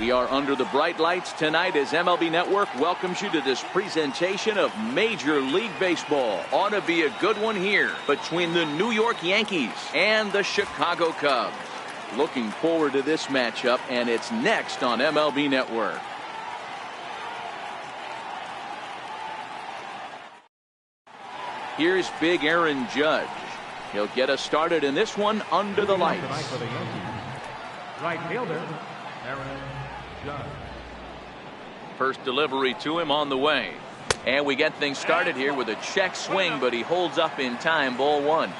We are under the bright lights tonight as MLB Network welcomes you to this presentation of Major League Baseball. Ought to be a good one here between the New York Yankees and the Chicago Cubs. Looking forward to this matchup, and it's next on MLB Network. Here's big Aaron Judge. He'll get us started in this one under the lights. Right fielder, Aaron Judge. First delivery to him on the way. And we get things started here with a check swing, but he holds up in time. Ball one.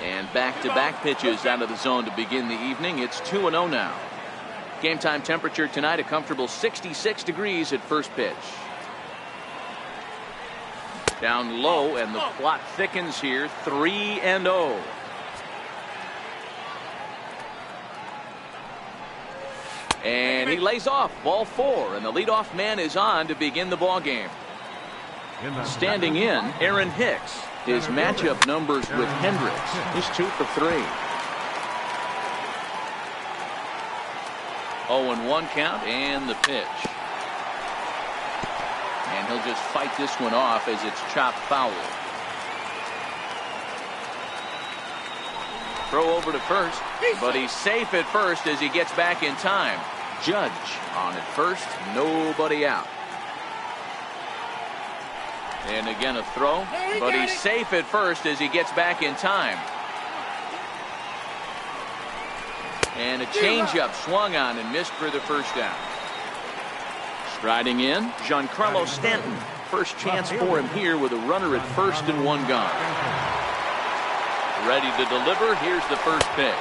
And back-to-back pitches out of the zone to begin the evening. It's 2-0 now. Game time temperature tonight, a comfortable 66 degrees at first pitch. Down low, and the plot thickens here. 3-0. And he lays off. Ball four, and the leadoff man is on to begin the ball game. Standing in, Aaron Hicks. His matchup numbers with Hendricks. He's 2 for 3. 0-1 count, and the pitch. And he'll just fight this one off as it's chopped foul. Throw over to first, but he's safe at first as he gets back in time. Judge on at first, nobody out. And again a throw, but he's safe at first as he gets back in time. And a changeup swung on and missed for the first down. Striding in, Giancarlo Stanton. First chance for him here with a runner at first and one gone. Ready to deliver. Here's the first pitch.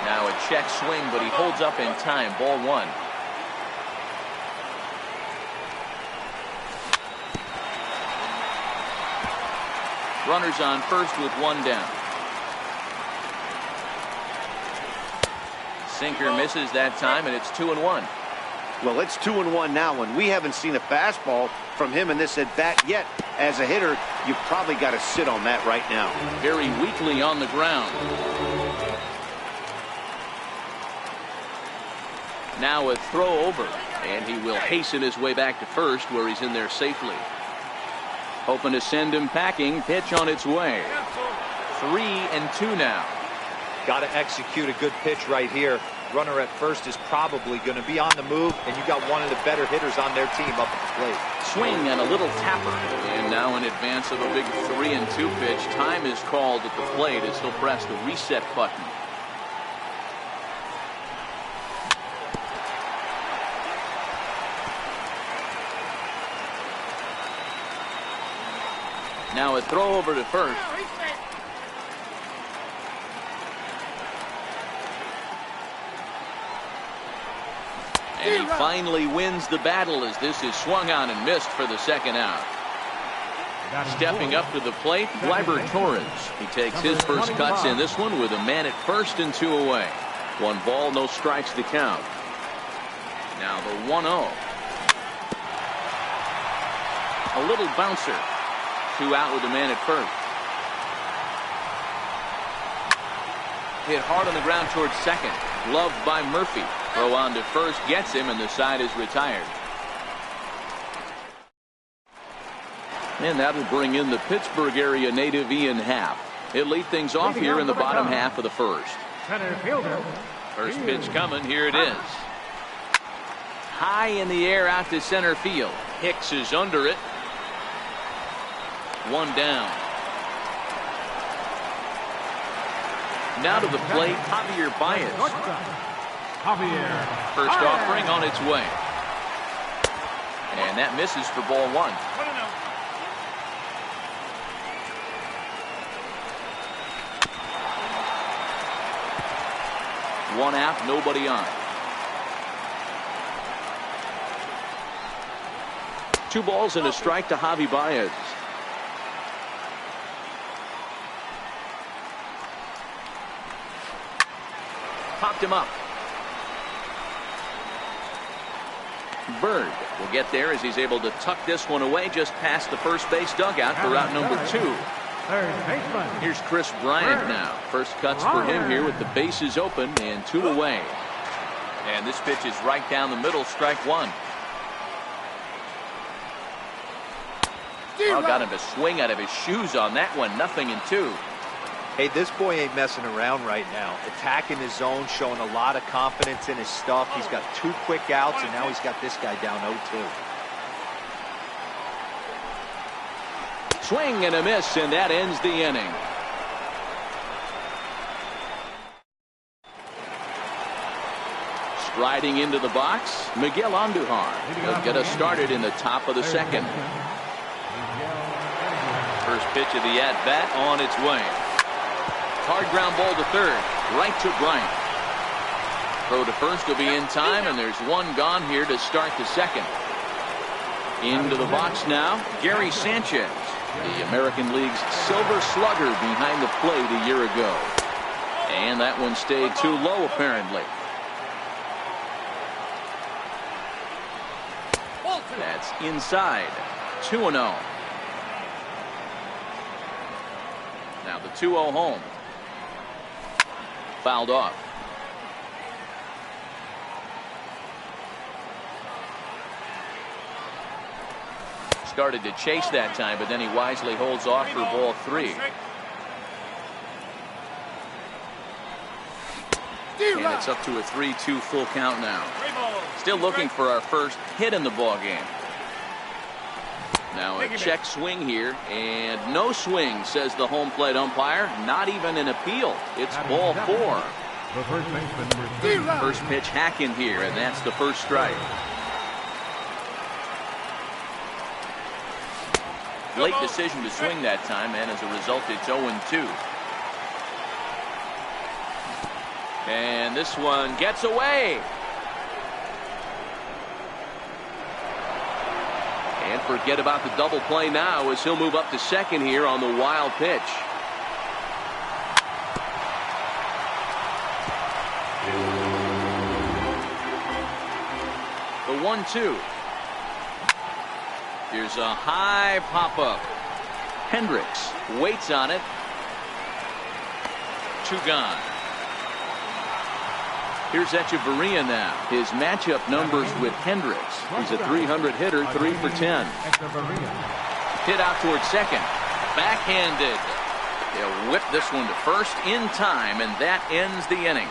Now a check swing, but he holds up in time. Ball one. Runners on first with one down. Sinker misses that time, and it's 2-1. Well, it's 2-1 now, and we haven't seen a fastball from him in this at bat yet. As a hitter, you've probably got to sit on that right now. Very weakly on the ground. Now a throw over, and he will hasten his way back to first, where he's in there safely. Hoping to send him packing. Pitch on its way. 3-2 now. Got to execute a good pitch right here. Runner at first is probably going to be on the move, and you got one of the better hitters on their team up at the plate. Swing and a little tapper. And now in advance of a big 3-2 pitch, time is called at the plate as he'll press the reset button. Now a throw over to first. And he finally wins the battle as this is swung on and missed for the second out. Stepping up to the plate, Gleyber Torres. He takes his first cuts in this one with a man at first and 2 away. 1 ball, no strikes to count. Now the 1-0. A little bouncer. 2 out with a man at first. Hit hard on the ground towards second. Gloved by Murphy. Throw on to first, gets him, and the side is retired. And that'll bring in the Pittsburgh area native Ian Happ. He'll lead things off here in the bottom half of the first. First pitch coming, here it is. High in the air out to center field. Hicks is under it. 1 down. Now to the plate, Javier Baez. First offering on its way. And that misses for ball 1. One out, nobody on. 2 balls and a strike to Javi Baez. Popped him up. Bird will get there as he's able to tuck this one away just past the first base dugout for out number 2. Third baseman. Here's Chris Bryant now. First cuts for him here with the bases open and 2 away. And this pitch is right down the middle, strike 1. Oh, got him to swing out of his shoes on that one. 0-2. Hey, this boy ain't messing around right now. Attacking his zone, showing a lot of confidence in his stuff. He's got 2 quick outs, and now he's got this guy down 0-2. Swing and a miss, and that ends the inning. Striding into the box, Miguel Andujar. He'll get us started in the top of the second. First pitch of the at-bat on its way. Hard ground ball to third, right to Bryant. Throw to first will be in time, and there's 1 gone here to start the second. Into the box now, Gary Sanchez, the American League's Silver Slugger behind the plate a year ago. And that one stayed too low, apparently. That's inside. 2-0. Now the 2-0 home. Fouled off. Started to chase that time, but then he wisely holds off for ball 3. And it's up to a 3-2 full count now. Still looking for our first hit in the ball game. Now a check swing here, and no swing, says the home plate umpire. Not even an appeal. It's ball 4. The first baseman. First pitch hacking here, and that's the first strike. Late decision to swing that time, and as a result, it's 0-2. And this one gets away. And forget about the double play now as he'll move up to second here on the wild pitch. The 1-2. Here's a high pop-up. Hendricks waits on it. 2 gone. Here's Echeverria now. His matchup numbers with Hendricks. He's a 300 hitter, 3 for 10. Hit out towards second. Backhanded. They'll whip this one to first in time, and that ends the inning.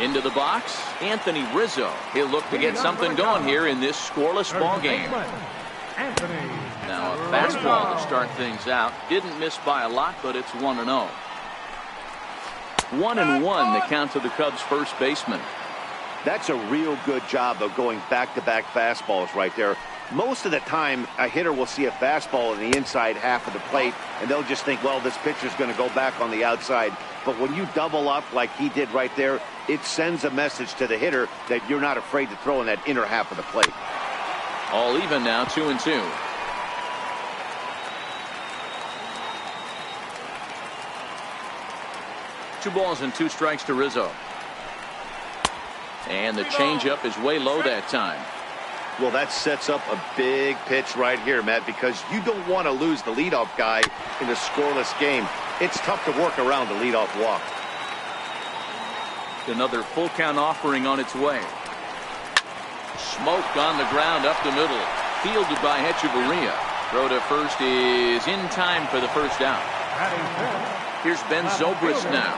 Into the box, Anthony Rizzo. He'll look to get something going here in this scoreless ball game. Now a fastball to start things out. Didn't miss by a lot, but it's 1-0. 1-1 the count to the Cubs first baseman. That's a real good job of going back-to-back fastballs right there. Most of the time, a hitter will see a fastball in the inside half of the plate, and they'll just think, well, this pitcher's going to go back on the outside. But when you double up like he did right there, it sends a message to the hitter that you're not afraid to throw in that inner half of the plate. All even now, 2-2. Two balls and 2 strikes to Rizzo. And the changeup is way low that time. Well, that sets up a big pitch right here, Matt, because you don't want to lose the leadoff guy in a scoreless game. It's tough to work around the leadoff walk. Another full count offering on its way. Smoke on the ground up the middle. Fielded by Echeverria. Throw to first is in time for the first out. Here's Ben Zobrist now.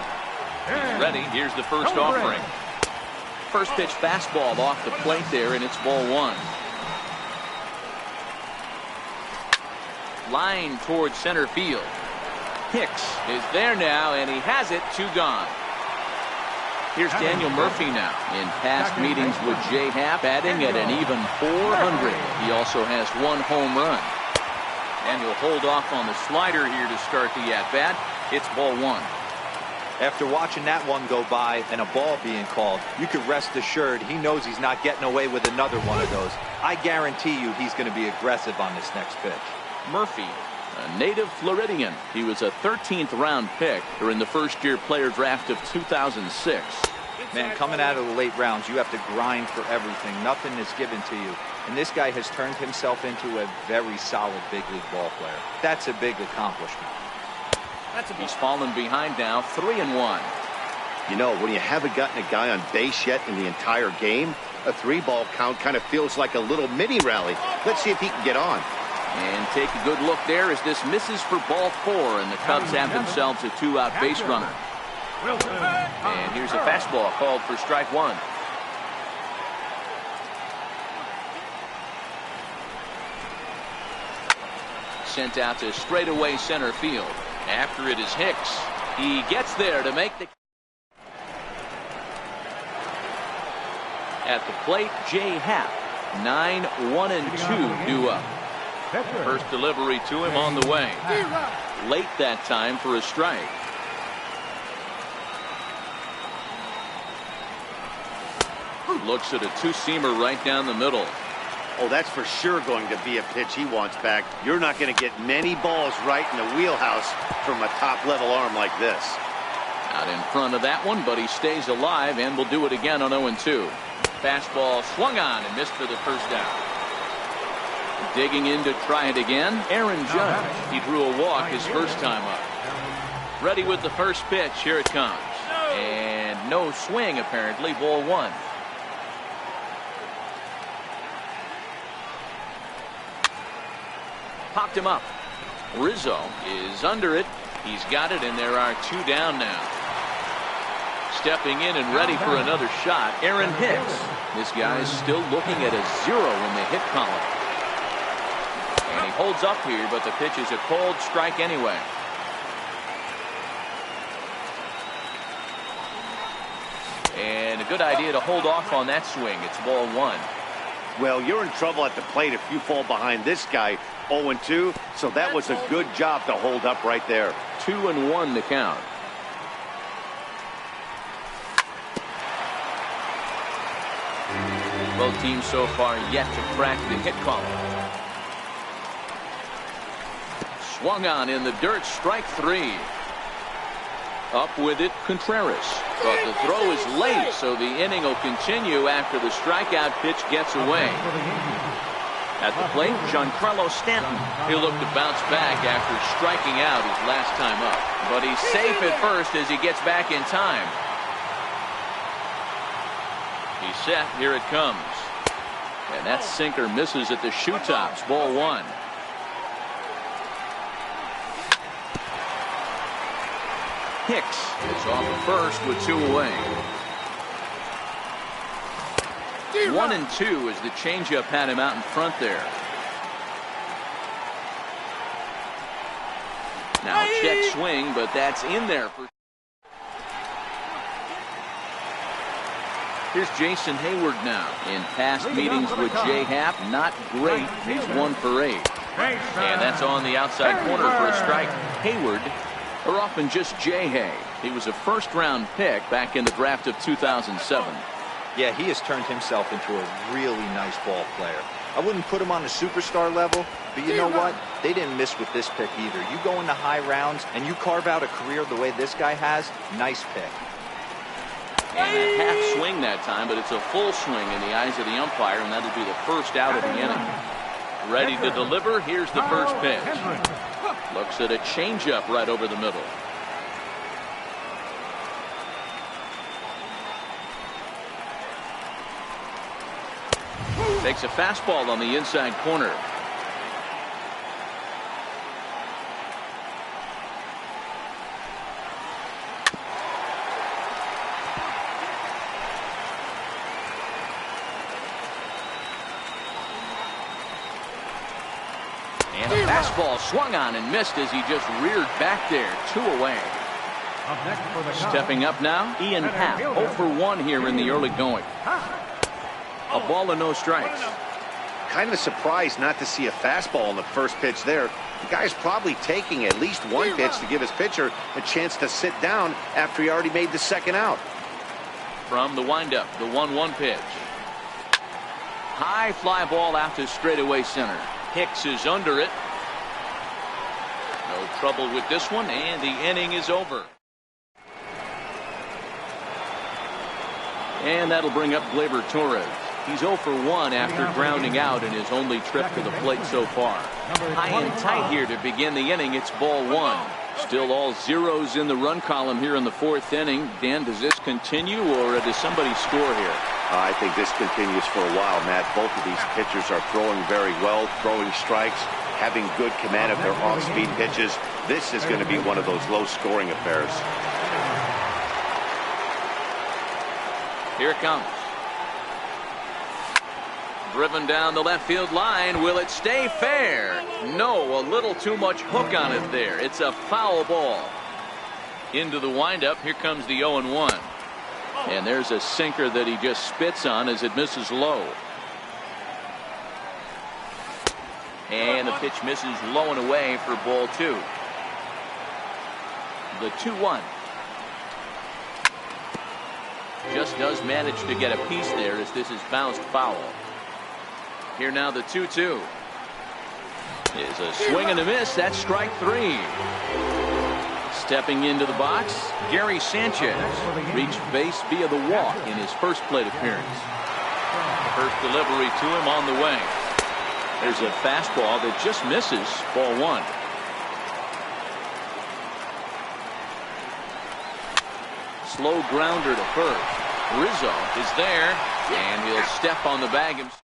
He's ready. Here's the first offering. First pitch fastball off the plate there, and it's ball 1. Line towards center field. Hicks is there now, and he has it. 2 gone. Here's Daniel Murphy now. In past meetings with Jay Happ, batting at an even .400. He also has 1 home run. And he'll hold off on the slider here to start the at-bat. It's ball 1. After watching that one go by and a ball being called, you could rest assured he knows he's not getting away with another one of those. I guarantee you he's going to be aggressive on this next pitch. Murphy, a native Floridian. He was a 13th round pick during the first-year player draft of 2006. Man, coming out of the late rounds, you have to grind for everything. Nothing is given to you. and this guy has turned himself into a very solid big league ball player. That's a big accomplishment. He's fallen behind now, 3-1. You know, when you haven't gotten a guy on base yet in the entire game, a 3-ball count kind of feels like a little mini rally. Let's see if he can get on. And take a good look there as this misses for ball 4, and the Cubs have themselves a 2-out base runner. And here's a fastball called for strike 1. Sent out to straightaway center field. After it is Hicks. He gets there to make the... At the plate, Jay Happ. 9-1-2 due up. First delivery to him on the way. Late that time for a strike. Looks at a two-seamer right down the middle. Oh, that's for sure going to be a pitch he wants back. You're not going to get many balls right in the wheelhouse from a top-level arm like this. Out in front of that one, but he stays alive and will do it again on 0-2. Fastball swung on and missed for the first down. Digging in to try it again, Aaron Judge. He drew a walk his first time up. Ready with the first pitch. Here it comes. And no swing, apparently. Ball 1. Popped him up. Rizzo is under it. He's got it, and there are 2 down now. Stepping in and ready for another shot, Aaron Hicks. This guy's still looking at a 0 in the hit column. And he holds up here, but the pitch is a cold strike anyway. And a good idea to hold off on that swing. It's ball 1. Well, you're in trouble at the plate if you fall behind this guy. 0-2, so that was a good job to hold up right there. 2-1 to count. Both teams so far yet to crack the hit column. Swung on in the dirt, strike 3. Up with it, Contreras. But the throw is late, so the inning will continue after the strikeout pitch gets away. At the plate, Giancarlo Stanton. He'll look to bounce back after striking out his last time up. But he's safe at first as he gets back in time. He's set. Here it comes. And that sinker misses at the shoe tops. Ball 1. Hicks is off at first with 2 away. 1-2 as the changeup had him out in front there. Now check swing, but that's in there. Here's Jason Hayward now. In past meetings with Jay Happ, not great. He's 1 for 8. And that's on the outside corner for a strike. Hayward, or often just Jay-Hay. He was a first-round pick back in the draft of 2007. Yeah, he has turned himself into a really nice ball player. I wouldn't put him on a superstar level, but you know what? They didn't miss with this pick either. You go into high rounds and you carve out a career the way this guy has, nice pick. And a half swing that time, but it's a full swing in the eyes of the umpire, and that'll be the first out of the inning. Ready to deliver. Here's the first pitch. Looks at a changeup right over the middle. Takes a fastball on the inside corner. And a fastball swung on and missed as he just reared back there. 2 away. Stepping up now, Ian Happ. 0 for 1 here in the early going. A ball and no strikes. Kind of surprised not to see a fastball on the first pitch there. The guy's probably taking at least one pitch to give his pitcher a chance to sit down after he already made the second out. From the windup, the 1-1 pitch. High fly ball out to straightaway center. Hicks is under it. No trouble with this one, and the inning is over. And that'll bring up Gleyber Torres. He's 0 for 1 after grounding out in his only trip to the plate so far. High and tight here to begin the inning. It's ball 1. Still all zeros in the run column here in the 4th inning. Dan, does this continue or does somebody score here? I think this continues for a while, Matt. Both of these pitchers are throwing very well, throwing strikes, having good command of their off-speed pitches. This is going to be one of those low-scoring affairs. Here it comes. Driven down the left field line. Will it stay fair? No, a little too much hook on it there. It's a foul ball. Into the windup. Here comes the 0-1. And there's a sinker that he just spits on as it misses low. And the pitch misses low and away for ball 2. The 2-1. Just does manage to get a piece there as this is bounced foul. Here now the 2-2. Is a swing and a miss. That's strike 3. Stepping into the box, Gary Sanchez reached base via the walk in his first plate appearance. First delivery to him on the way. There's a fastball that just misses, ball 1. Slow grounder to first. Rizzo is there, and he'll step on the bag himself.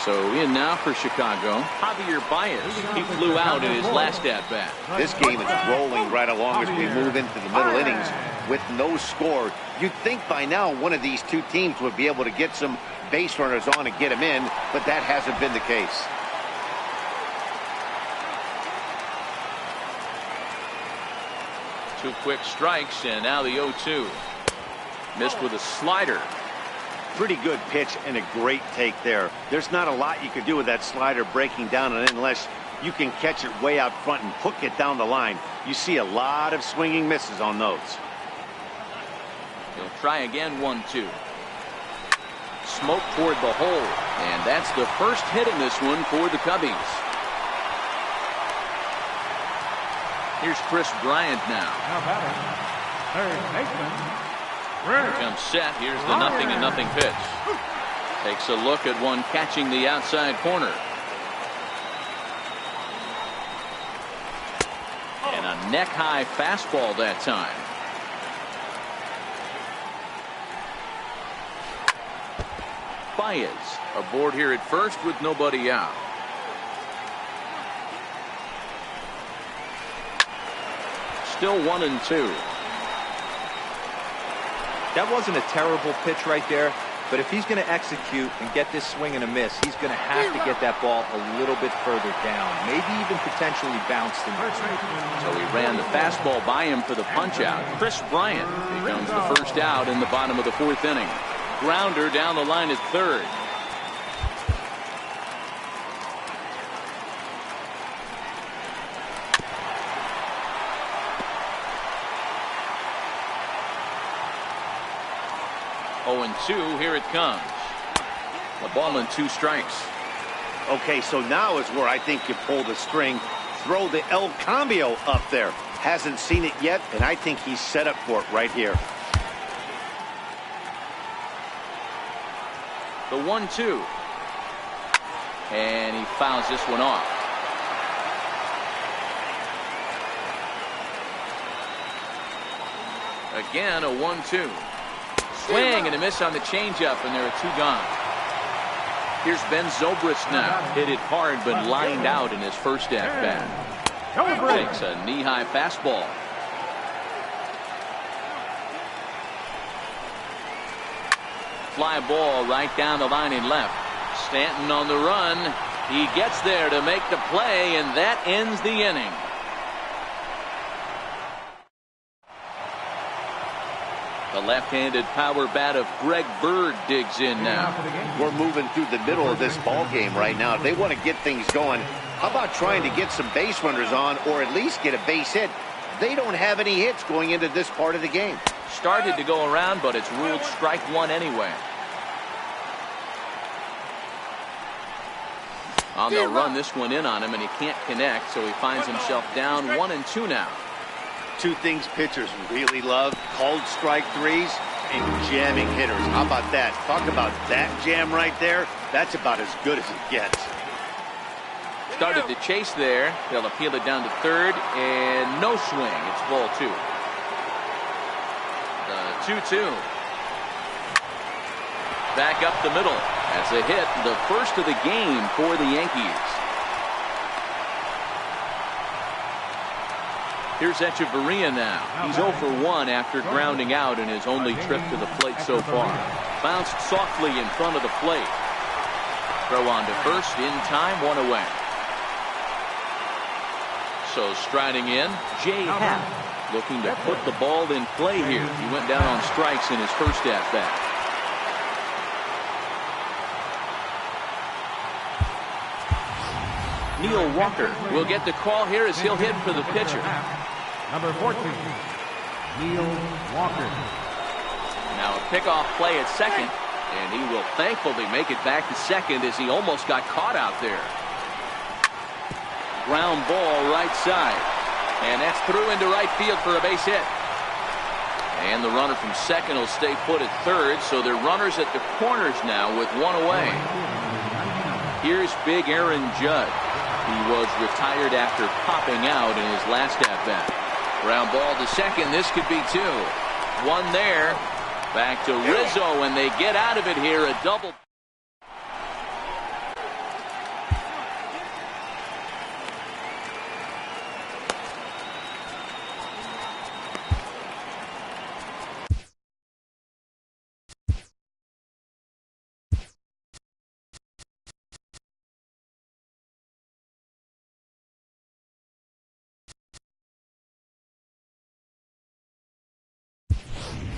So in now for Chicago, Javier Baez. He flew out in his last at-bat. This game is rolling right along as we move into the middle innings with no score. You'd think by now one of these two teams would be able to get some base runners on and get them in, but that hasn't been the case. Two quick strikes, and now the 0-2. Missed with a slider. Pretty good pitch and a great take there. There's not a lot you could do with that slider breaking down and unless you can catch it way out front and hook it down the line. You see a lot of swinging misses on those. He'll try again, 1-2. Smoke toward the hole, and that's the first hit in this one for the Cubbies. Here's Chris Bryant now. Now batting, third baseman. Here comes set. Here's the 0-0 pitch. Takes a look at one catching the outside corner. And a neck-high fastball that time. Baez aboard here at first with nobody out. Still 1-2. That wasn't a terrible pitch right there, but if he's going to execute and get this swing and a miss, he's going to have to get that ball a little bit further down, maybe even potentially bounced him. So he ran the fastball by him for the punch out. Chris Bryant becomes the first out in the bottom of the 4th inning. Grounder down the line at third. Oh, 2, here it comes. The ball and 2 strikes. Okay, so now is where I think you pull the string. Throw the El Cambio up there. Hasn't seen it yet, and I think he's set up for it right here. The 1-2. And he fouls this one off. Again, a 1-2. Swing and a miss on the changeup, and there are 2 gone. Here's Ben Zobrist now. Hit it hard, but lined out in his first at-bat. Takes a knee-high fastball. Fly ball right down the line in left. Stanton on the run. He gets there to make the play, and that ends the inning. The left-handed power bat of Greg Bird digs in now. We're moving through the middle of this ball game right now. If they want to get things going, how about trying to get some base runners on or at least get a base hit? They don't have any hits going into this part of the game. Started to go around, but it's ruled strike 1 anyway. They'll run this one in on him, and he can't connect, so he finds himself down 1-2 now. 2 things pitchers really love: called strike 3s and jamming hitters. How about that? Talk about that jam right there. That's about as good as it gets. Started to chase there. They'll appeal it down to third, and no swing. It's ball 2. The 2-2. Back up the middle. That's a hit. The first of the game for the Yankees. Here's Echeverria now. He's 0 for 1 after grounding out in his only trip to the plate so far. Bounced softly in front of the plate. Throw on to first in time, 1 away. So striding in, Jay Happ, looking to put the ball in play here. He went down on strikes in his first at-bat. Neil Walker will get the call here as he'll hit for the pitcher. Number 14, Neil Walker. Now a pickoff play at second, and he will thankfully make it back to second as he almost got caught out there. Ground ball right side, and that's through into right field for a base hit. And the runner from second will stay put at third, so they're runners at the corners now with 1 away. Here's big Aaron Judd. He was retired after popping out in his last at-bat. Ground ball to second. This could be 2. 1 there. Back to Rizzo, and they get out of it here. A double.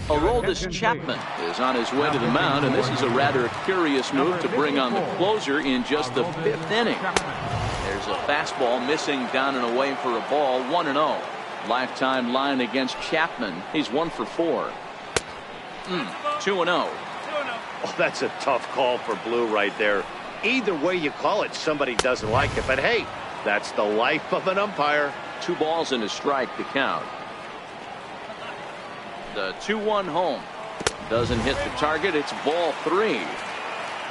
Aroldis Chapman is on his way to the mound, and this is a rather curious move to bring on the closer in just the 5th inning. There's a fastball missing down and away for a ball, 1-0. Lifetime line against Chapman. He's 1 for 4. 2-0. Oh, that's a tough call for Blue right there. Either way you call it, somebody doesn't like it. But hey, that's the life of an umpire. 2 balls and a strike to count. The 2-1 home. Doesn't hit the target. It's ball 3.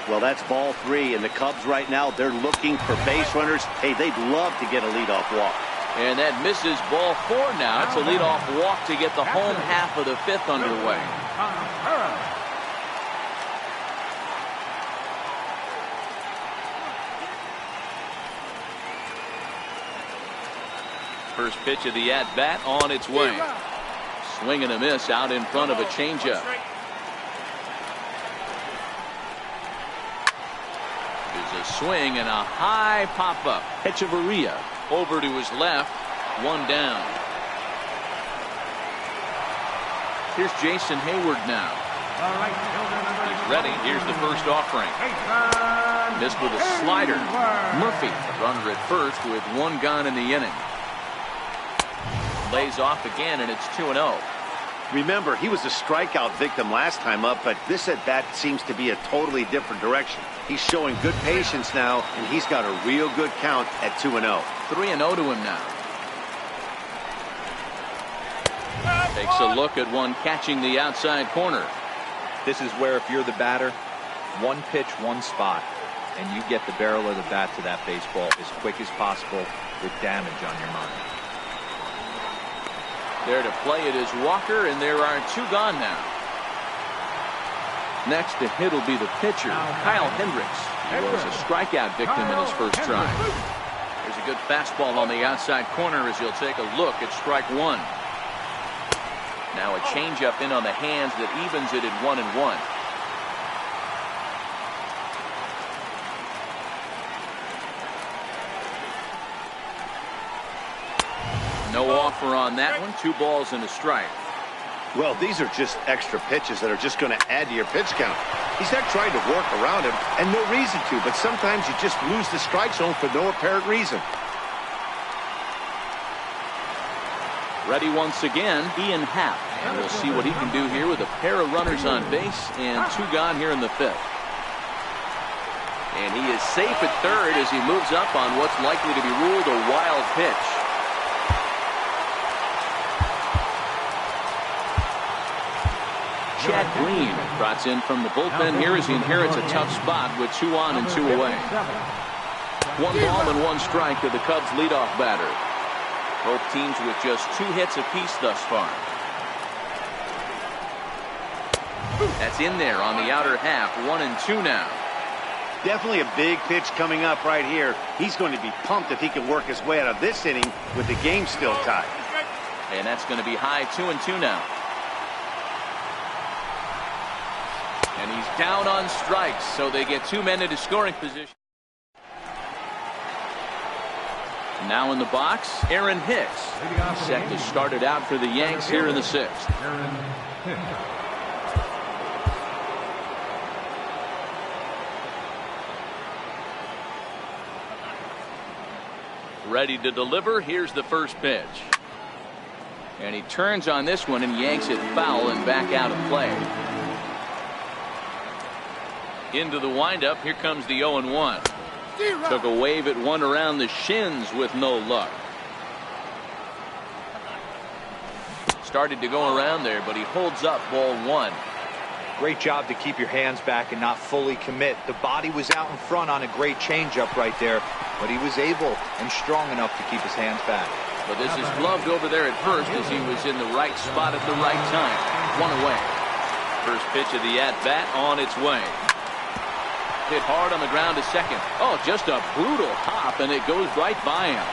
Well, that's ball 3, and the Cubs right now, they're looking for base runners. Hey, they'd love to get a leadoff walk. And that misses ball 4 now. It's a leadoff walk to get the home half of the 5th underway. First pitch of the at-bat on its way. Swing and a miss out in front of a changeup. There's a swing and a high pop-up. Echeverria over to his left. 1 down. Here's Jason Hayward now. He's ready. Here's the first offering. Missed with a slider. Murphy, the runner at first with 1 gone in the inning. Lays off again, and it's 2-0. Remember, he was a strikeout victim last time up, but this at bat seems to be a totally different direction. He's showing good patience now, and he's got a real good count at 2-0. 3-0 to him now. Takes a look at one catching the outside corner. This is where if you're the batter, 1 pitch, 1 spot, and you get the barrel of the bat to that baseball as quick as possible with damage on your mind. There to play it is Walker, and there are 2 gone now. Next to hit will be the pitcher, Kyle Hendricks. He was a strikeout victim in his first try. There's a good fastball on the outside corner as he'll take a look at strike 1. Now a changeup in on the hands that evens it at 1-1. No offer on that one. 2 balls and a strike. Well, these are just extra pitches that are just going to add to your pitch count. He's not trying to work around him, and no reason to, but sometimes you just lose the strike zone for no apparent reason. Ready once again, Ian Happ, and we'll see what he can do here with a pair of runners on base and 2 gone here in the 5th. And he is safe at third as he moves up on what's likely to be ruled a wild pitch. Chad Green trots in from the bullpen here as he inherits a tough spot with 2 on and 2 away. 1 ball and 1 strike to the Cubs leadoff batter. Both teams with just 2 hits apiece thus far. That's in there on the outer half. 1 and 2 now. Definitely a big pitch coming up right here. He's going to be pumped if he can work his way out of this inning with the game still tied. And that's going to be high. 2 and 2 now. And he's down on strikes, so they get 2 men into scoring position. Now in the box, Aaron Hicks. Set to start it out for the Yanks here in the 6th. Ready to deliver. Here's the first pitch. And he turns on this one and yanks it foul and back out of play. Into the windup. Here comes the 0-1. Took a wave at one around the shins with no luck. Started to go around there, but he holds up. Ball 1. Great job to keep your hands back and not fully commit. The body was out in front on a great changeup right there, but he was able and strong enough to keep his hands back. But this is gloved over there at first as he was in the right spot at the right time. 1 away. First pitch of the at-bat on its way. Hit hard on the ground to second. Oh, just a brutal hop, and it goes right by him.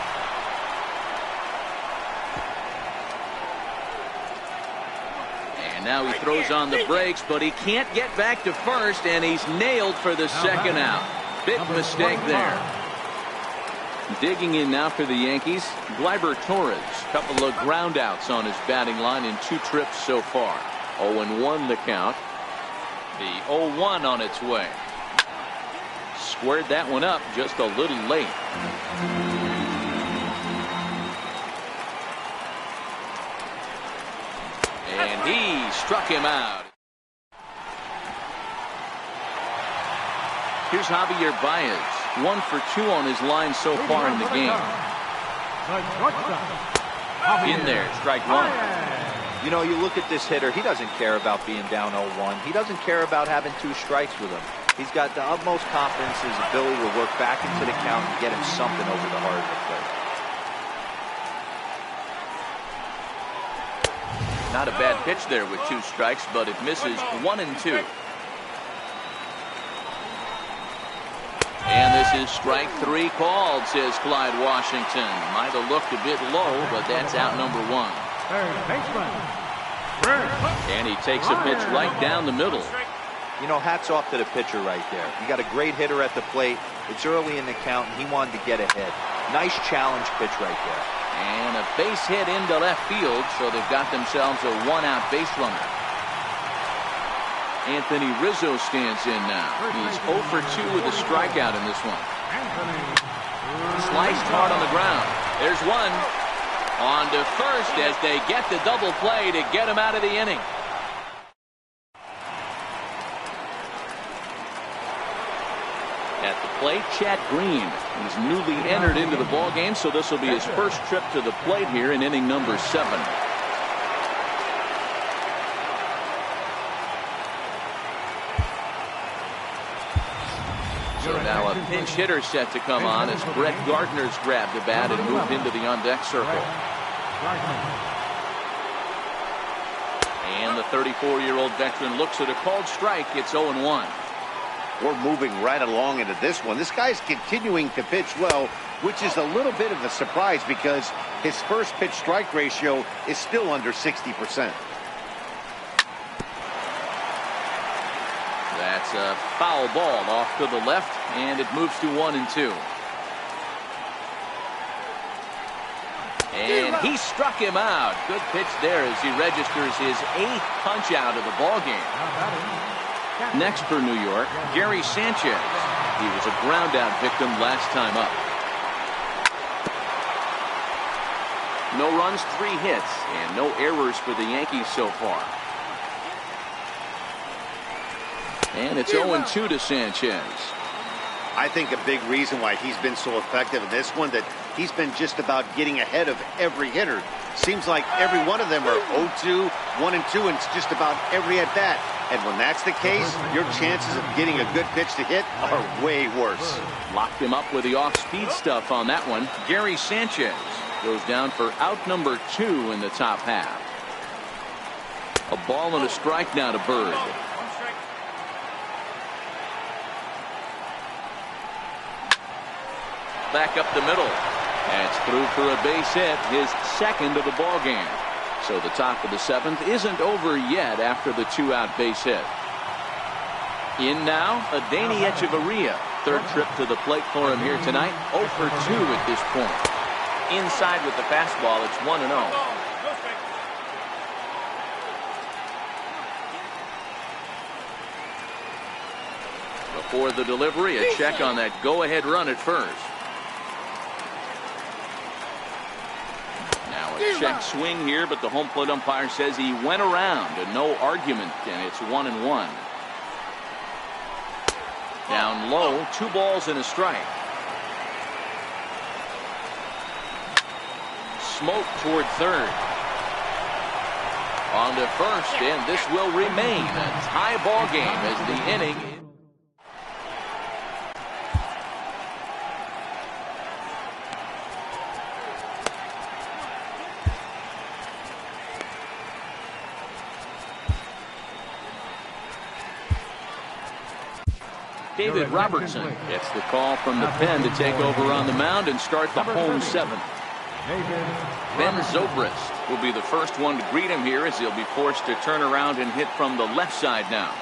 And now he throws on the brakes, but he can't get back to first, and he's nailed for the second out. Big mistake there. Digging in now for the Yankees, Gleyber Torres. Couple of ground outs on his batting line in 2 trips so far. 0-1 the count. The 0-1 on its way. Squared that one up just a little late. And he struck him out. Here's Javier Baez. 1 for 2 on his line so far in the game. In there, strike 1. You know, you look at this hitter, he doesn't care about being down 0-1. He doesn't care about having 2 strikes with him. He's got the utmost confidence in his ability to work back into the count and get him something over the heart of the plate. Not a bad pitch there with 2 strikes, but it misses. 1 and 2. And this is strike 3 called, says Clyde Washington. Might have looked a bit low, but that's out number 1. And he takes a pitch right down the middle. You know, hats off to the pitcher right there. You got a great hitter at the plate. It's early in the count, and he wanted to get ahead. Nice challenge pitch right there. And a base hit into left field, so they've got themselves a 1-out base runner. Anthony Rizzo stands in now. He's 0 for 2 with a strikeout in this one. Sliced hard on the ground. There's one. On to first as they get the double play to get him out of the inning. At the plate, Chad Green. He's newly entered into the ballgame, so this will be his first trip to the plate here in inning number 7. So now a pinch hitter set to come on as Brett Gardner's grabbed the bat and moved into the on-deck circle. And the 34-year-old veteran looks at a called strike. It's 0-1. We're moving right along into this one. This guy's continuing to pitch well, which is a little bit of a surprise because his first pitch strike ratio is still under 60%. That's a foul ball off to the left, and it moves to 1 and 2. And he struck him out. Good pitch there as he registers his 8th punch out of the ballgame. Next for New York, Gary Sanchez. He was a ground out victim last time up. No runs, 3 hits, and no errors for the Yankees so far. And it's 0-2 to Sanchez. I think a big reason why he's been so effective in this one, that he's been just about getting ahead of every hitter. Seems like every one of them are 0-2, 1-2, and it's just about every at-bat. And when that's the case, your chances of getting a good pitch to hit are way worse. Locked him up with the off-speed stuff on that one. Gary Sanchez goes down for out number 2 in the top half. A ball and a strike now to Bird. Back up the middle. That's through for a base hit, his second of the ball game. So the top of the 7th isn't over yet after the 2-out base hit. In now, Adeiny Echeverria. Third trip to the plate for him here tonight. 0 for 2 at this point. Inside with the fastball, it's 1-0. Before the delivery, a check on that go-ahead run at first. A check swing here, but the home plate umpire says he went around and no argument, and it's 1-1. Down low, 2 balls and a strike. Smoke toward third. On to first, and this will remain a tie ball game as the inning. David Robertson gets the call from the pen to take over on the mound and start the home 7th. Ben Zobrist will be the first one to greet him here, as he'll be forced to turn around and hit from the left side now.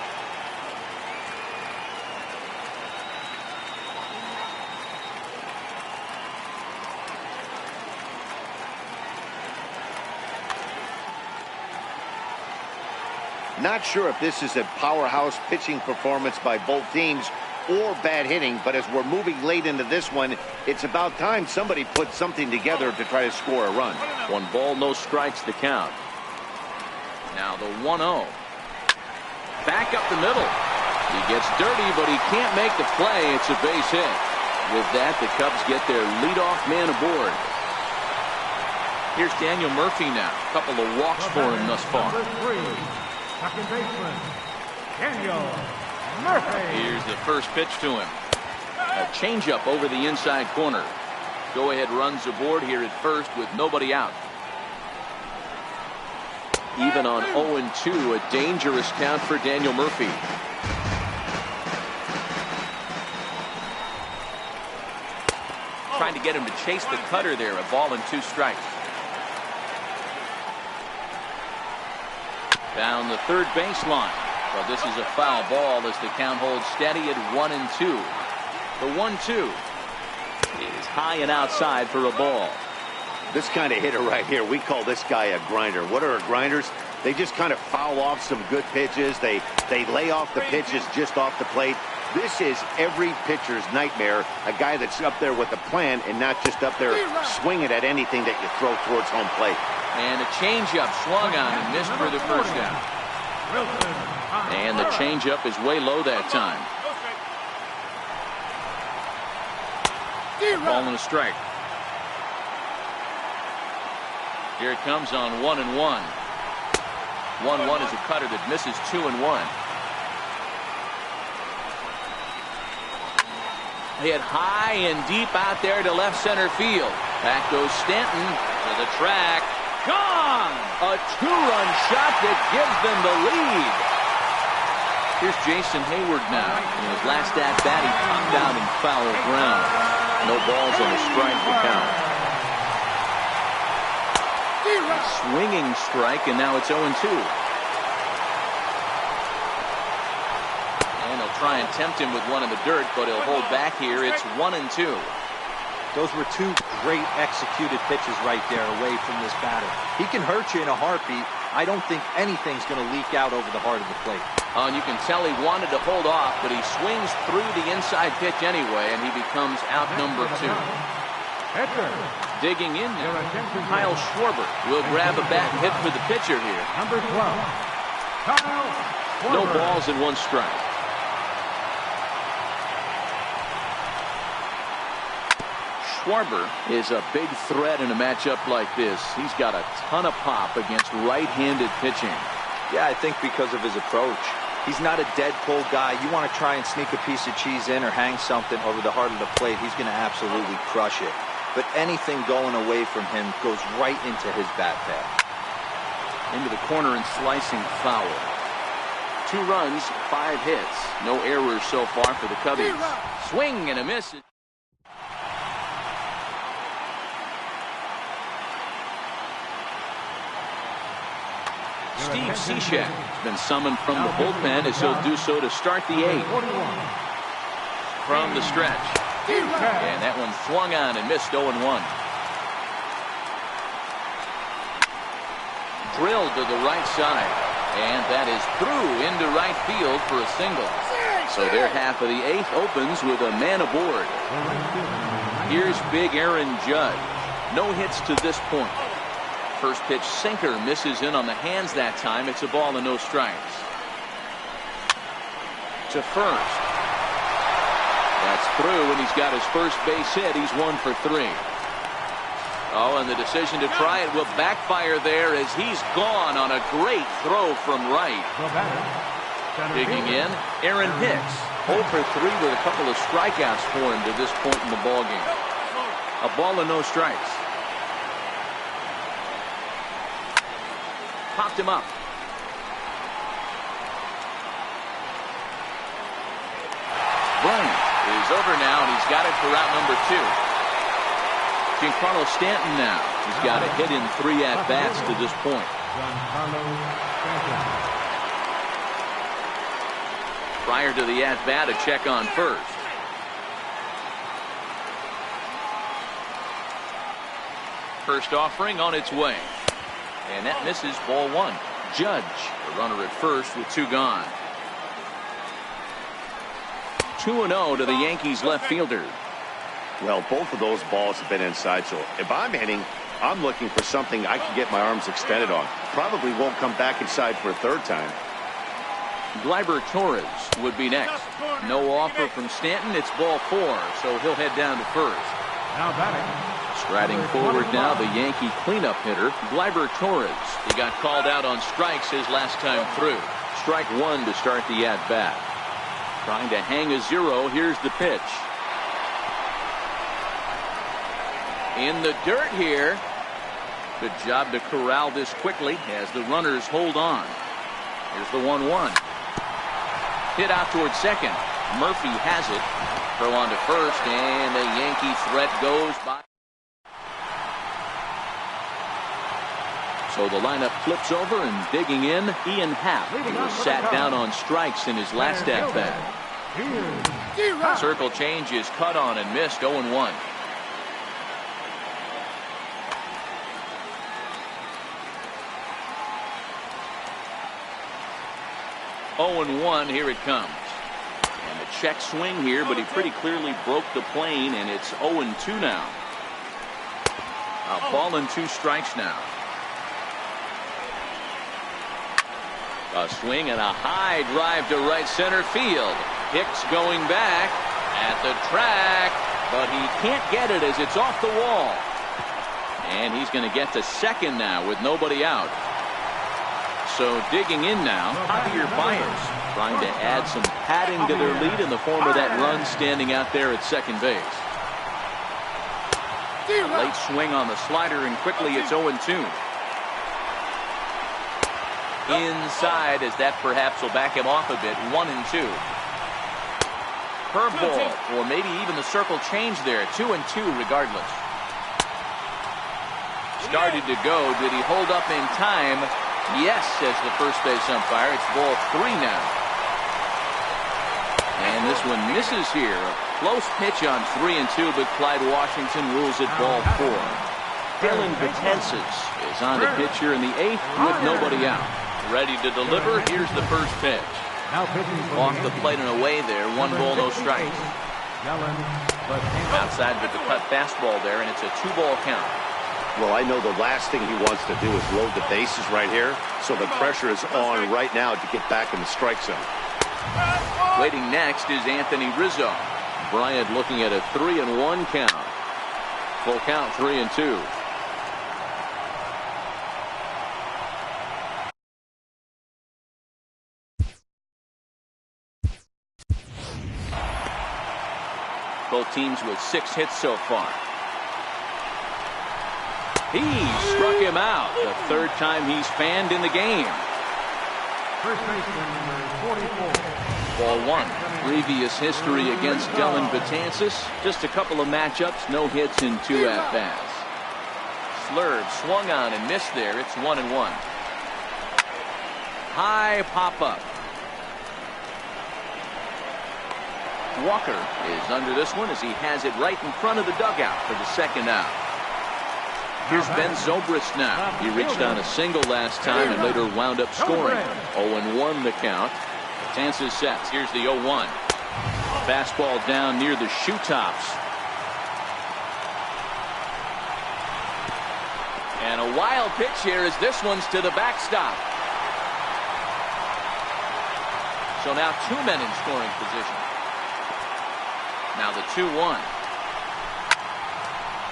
Not sure if this is a powerhouse pitching performance by both teams or bad hitting, but as we're moving late into this one, it's about time somebody put something together to try to score a run. 1 ball, no strikes the count. Now the 1-0. Back up the middle. He gets dirty, but he can't make the play. It's a base hit. With that, the Cubs get their leadoff man aboard. Here's Daniel Murphy now. A couple of walks for him thus far. Second baseman, Daniel Murphy. Here's the first pitch to him. A changeup over the inside corner. Go-ahead runs aboard here at first with nobody out. Even on 0-2, a dangerous count for Daniel Murphy. Trying to get him to chase the cutter there. A ball and 2 strikes. Down the third baseline. Well, this is a foul ball as the count holds steady at 1-2. The 1-2 is high and outside for a ball. This kind of hitter right here, we call this guy a grinder. What are grinders? They just kind of foul off some good pitches. They lay off the pitches just off the plate. This is every pitcher's nightmare, a guy that's up there with a plan and not just up there swinging at anything that you throw towards home plate. And a changeup swung on and missed for the first down. And the changeup is way low that time. Ball and a strike. Here it comes on 1-1. 1-1 is a cutter that misses 2-1. Hit high and deep out there to left center field. Back goes Stanton to the track. Gone! A 2-run shot that gives them the lead. Here's Jason Hayward now. In his last at-bat, he popped out in foul ground. No balls and a strike to count. Swinging strike, and now it's 0-2. And he'll try and tempt him with one in the dirt, but he'll hold back here. It's 1-2. Those were 2 great executed pitches right there away from this batter. He can hurt you in a heartbeat. I don't think anything's going to leak out over the heart of the plate. And you can tell he wanted to hold off, but he swings through the inside pitch anyway, and he becomes out number 2. Digging in now, Kyle Schwarber will grab a bat and hit for the pitcher here. Number 12, Kyle Schwarber. No balls and 1 strike. Schwarber is a big threat in a matchup like this. He's got a ton of pop against right-handed pitching. Yeah, I think because of his approach. He's not a dead pull guy. You want to try and sneak a piece of cheese in or hang something over the heart of the plate, he's going to absolutely crush it. But anything going away from him goes right into his bat path. Into the corner and slicing foul. 2 runs, 5 hits. No errors so far for the Cubbies. Swing and a miss. Steve Cishek has been summoned from the bullpen as he'll do so to start the 8th. From the stretch. And that one swung on and missed 0-1. Drilled to the right side. And that is through into right field for a single. So their half of the 8th opens with a man aboard. Here's big Aaron Judge. No hits to this point. First pitch sinker misses in on the hands that time. It's a ball and no strikes. To first. That's through, and he's got his first base hit. He's 1 for 3. Oh, and the decision to try it will backfire there as he's gone on a great throw from right. Digging in, Aaron Hicks. 0 for 3 with a couple of strikeouts for him to this point in the ballgame. A ball and no strikes. Popped him up. Bryant is over now, and he's got it for out number 2. Giancarlo Stanton now. He's got a hit in 3 at-bats to this point. Prior to the at-bat, a check on first. First offering on its way. And that misses, ball 1. Judge, the runner at first with 2 gone. 2-0 to the Yankees left fielder. Well, both of those balls have been inside, so if I'm hitting, I'm looking for something I can get my arms extended on. Probably won't come back inside for a 3rd time. Gleyber Torres would be next. No offer from Stanton. It's ball 4, so he'll head down to first. Now batting. Striding forward now, the Yankee cleanup hitter, Gleyber Torres. He got called out on strikes his last time through. Strike 1 to start the at-bat. Trying to hang a 0. Here's the pitch. In the dirt here. Good job to corral this quickly as the runners hold on. Here's the 1-1. Hit out towards second. Murphy has it. Throw on to first, and the Yankee threat goes by. So the lineup flips over, and digging in, Ian Happ, who was sat down on strikes in his last at-bat. Circle change is cut on and missed, 0-1. Here it comes. And a check swing here, but he pretty clearly broke the plane, and it's 0-2 now. A ball and 2 strikes now. A swing and a high drive to right center field. Hicks going back at the track, but he can't get it as it's off the wall. And he's going to get to second now with nobody out. So digging in now, Javier Baez, trying to add some padding to their lead in the form of that run standing out there at second base. A late swing on the slider, and quickly it's 0-2. Inside, as that perhaps will back him off a bit. 1-2. Curveball, or maybe even the circle change there. 2-2 regardless. Started to go. Did he hold up in time? Yes, says the first base umpire. It's ball 3 now. And this one misses here. A close pitch on 3-2, but Clyde Washington rules it ball 4. Dylan Betances is on the pitch here in the 8th with nobody out. Ready to deliver. Here's the first pitch. Off the plate and away there. 1 ball, no strikes. Outside with the cut fastball there, and it's a 2-ball count. Well, I know the last thing he wants to do is load the bases right here, so the pressure is on right now to get back in the strike zone. Waiting next is Anthony Rizzo. Bryant looking at a 3-1 count. Full count, 3-2. Both teams with 6 hits so far. He struck him out. The third time he's fanned in the game. First baseman number 44. Ball 1. Previous history against Dylan Betances. Just a couple of matchups, no hits in 2 at-bats. Slurve swung on and missed there. It's 1-1. High pop-up. Walker is under this one as he has it right in front of the dugout for the second out. Here's Ben Zobrist now. He reached on a single last time and later wound up scoring. 0-1 the count. Betances sets. Here's the 0-1. Fastball down near the shoe tops. And a wild pitch here as this one's to the backstop. So now 2 men in scoring position. Now the 2-1.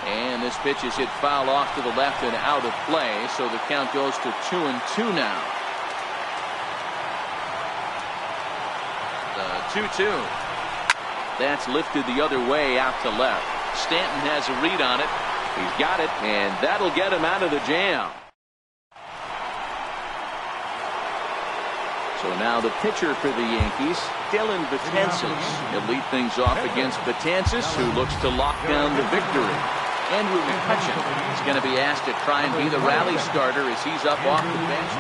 And this pitch is hit foul off to the left and out of play, so the count goes to 2-2 now. The 2-2. That's lifted the other way out to left. Stanton has a read on it. He's got it, and that'll get him out of the jam. So now the pitcher for the Yankees, Dylan Betances. He'll lead things off against Betances, who looks to lock down the victory. Andrew McCutcheon is going to be asked to try and be the rally starter as he's up off the bench.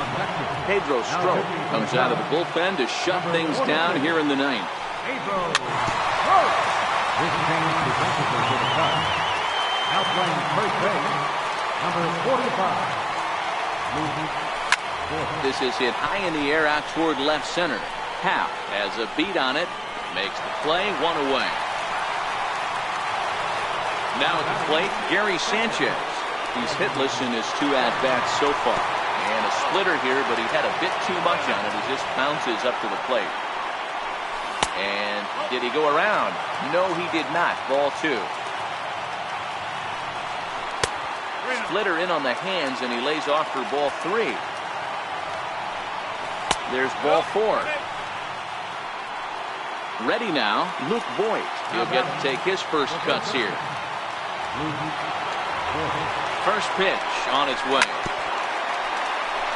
Pedro Strop comes out of the bullpen to shut things down here in the 9th. Pedro Strop. This change defensively to the cut. Now playing first base, number 45. This is hit high in the air out toward left center. Happ has a beat on it. Makes the play, 1 away. Now at the plate, Gary Sanchez. He's hitless in his 2 at-bats so far. And a splitter here, but he had a bit too much on it as this bounces up to the plate. And did he go around? No, he did not. Ball 2. Splitter in on the hands, and he lays off for ball 3. There's ball 4. Ready now, Luke Voigt. He'll get to take his first cuts here. First pitch on its way.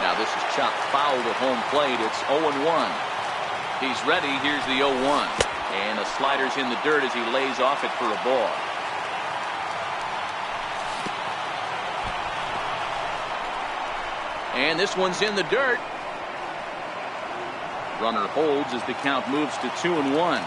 Now this is chopped foul to home plate. It's 0-1. He's ready. Here's the 0-1. And the slider's in the dirt as he lays off it for a ball. And this one's in the dirt. Runner holds as the count moves to 2-1.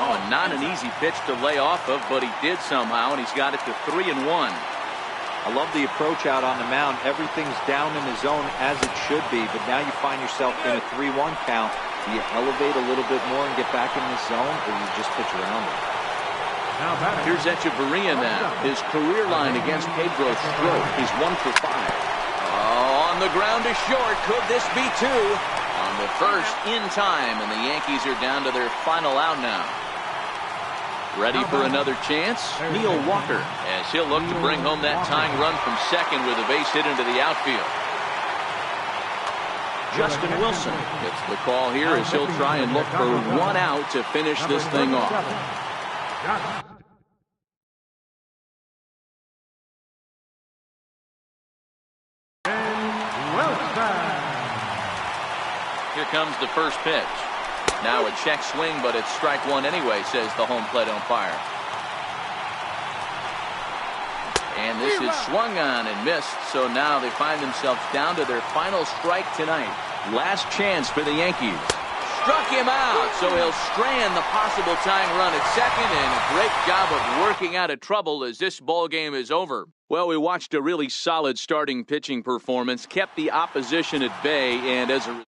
Oh, and not an easy pitch to lay off of, but he did somehow, and he's got it to 3-1. I love the approach out on the mound. Everything's down in the zone as it should be, but now you find yourself in a 3-1 count. Do you elevate a little bit more and get back in the zone, or you just pitch around it? Here's Echeverria now. His career line against Pedro Strop. He's 1 for 5. Oh, on the ground to short. Could this be 2? On the first in time, and the Yankees are down to their final out now. Ready for another chance? Neil Walker, as he'll look to bring home that tying run from second with a base hit into the outfield. Justin Wilson gets the call here as he'll try and look for 1 out to finish this thing off. Here comes the first pitch. Now a check swing, but it's strike 1 anyway, says the home plate umpire. And this is swung on and missed, so now they find themselves down to their final strike tonight. Last chance for the Yankees. Struck him out, so he'll strand the possible tying run at second, and a great job of working out of trouble as this ball game is over. Well, we watched a really solid starting pitching performance, kept the opposition at bay, and as a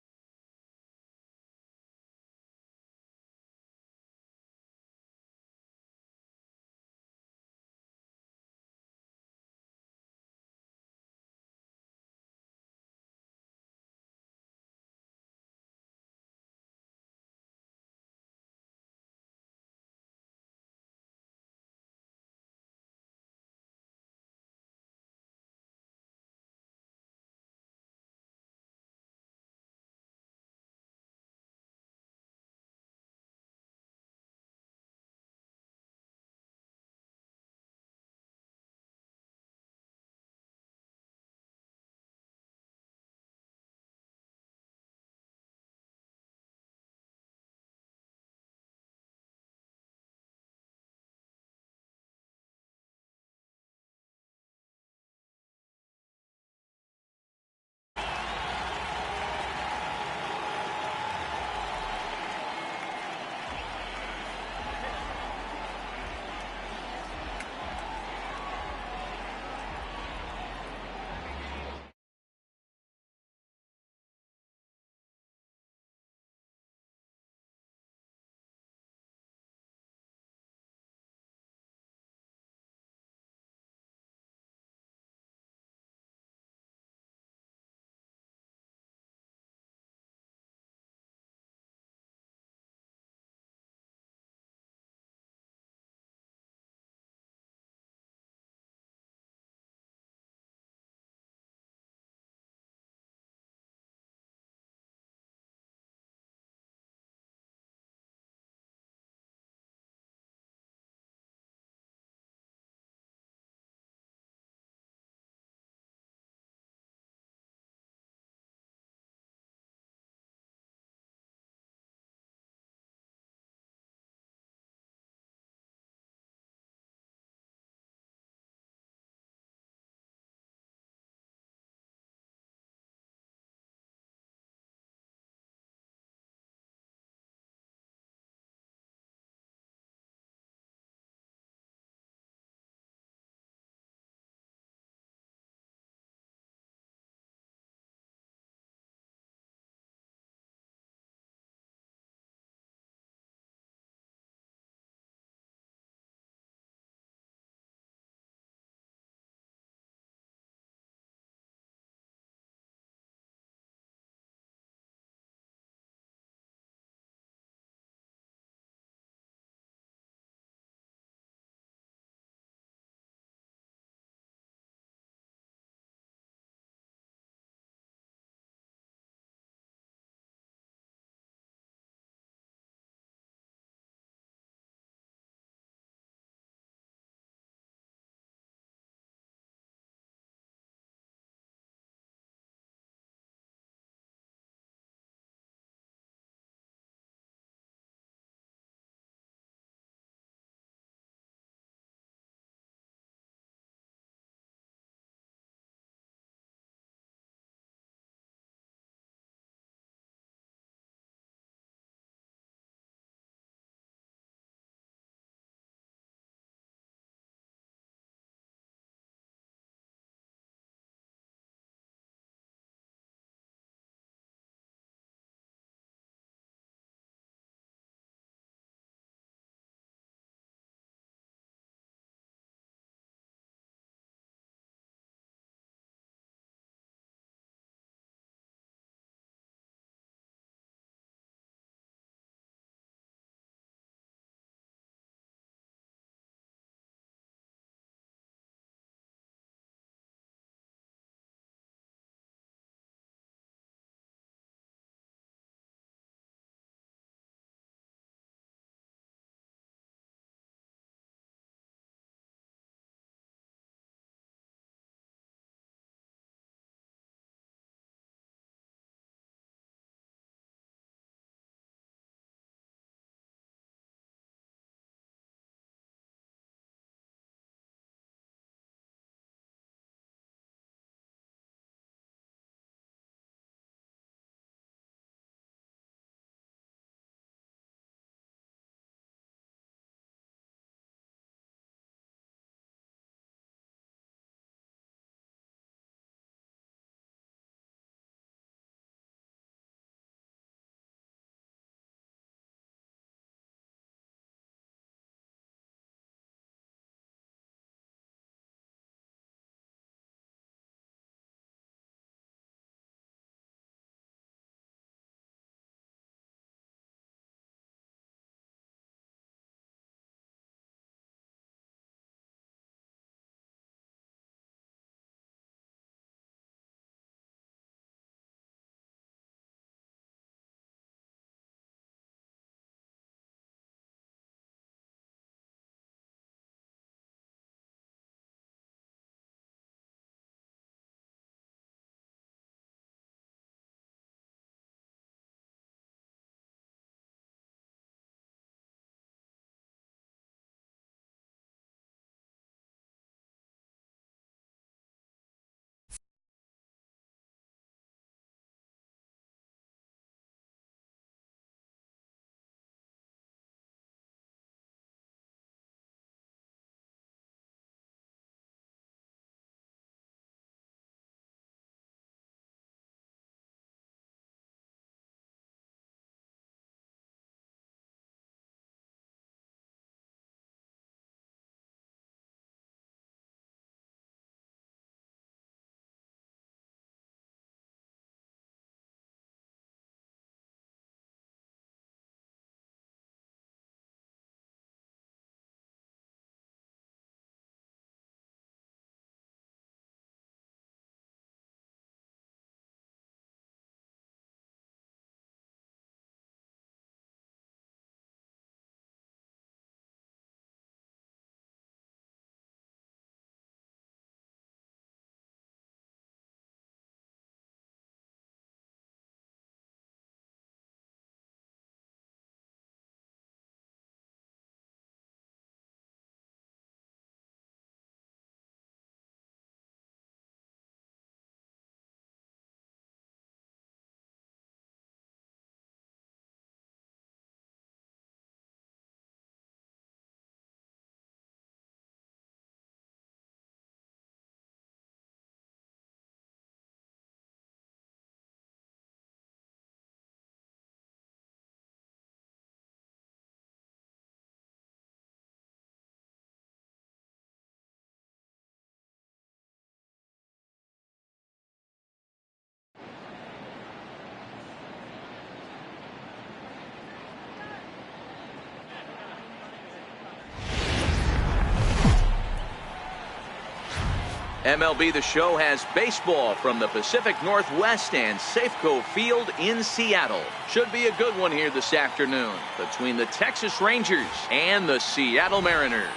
MLB The Show has baseball from the Pacific Northwest and Safeco Field in Seattle. Should be a good one here this afternoon between the Texas Rangers and the Seattle Mariners.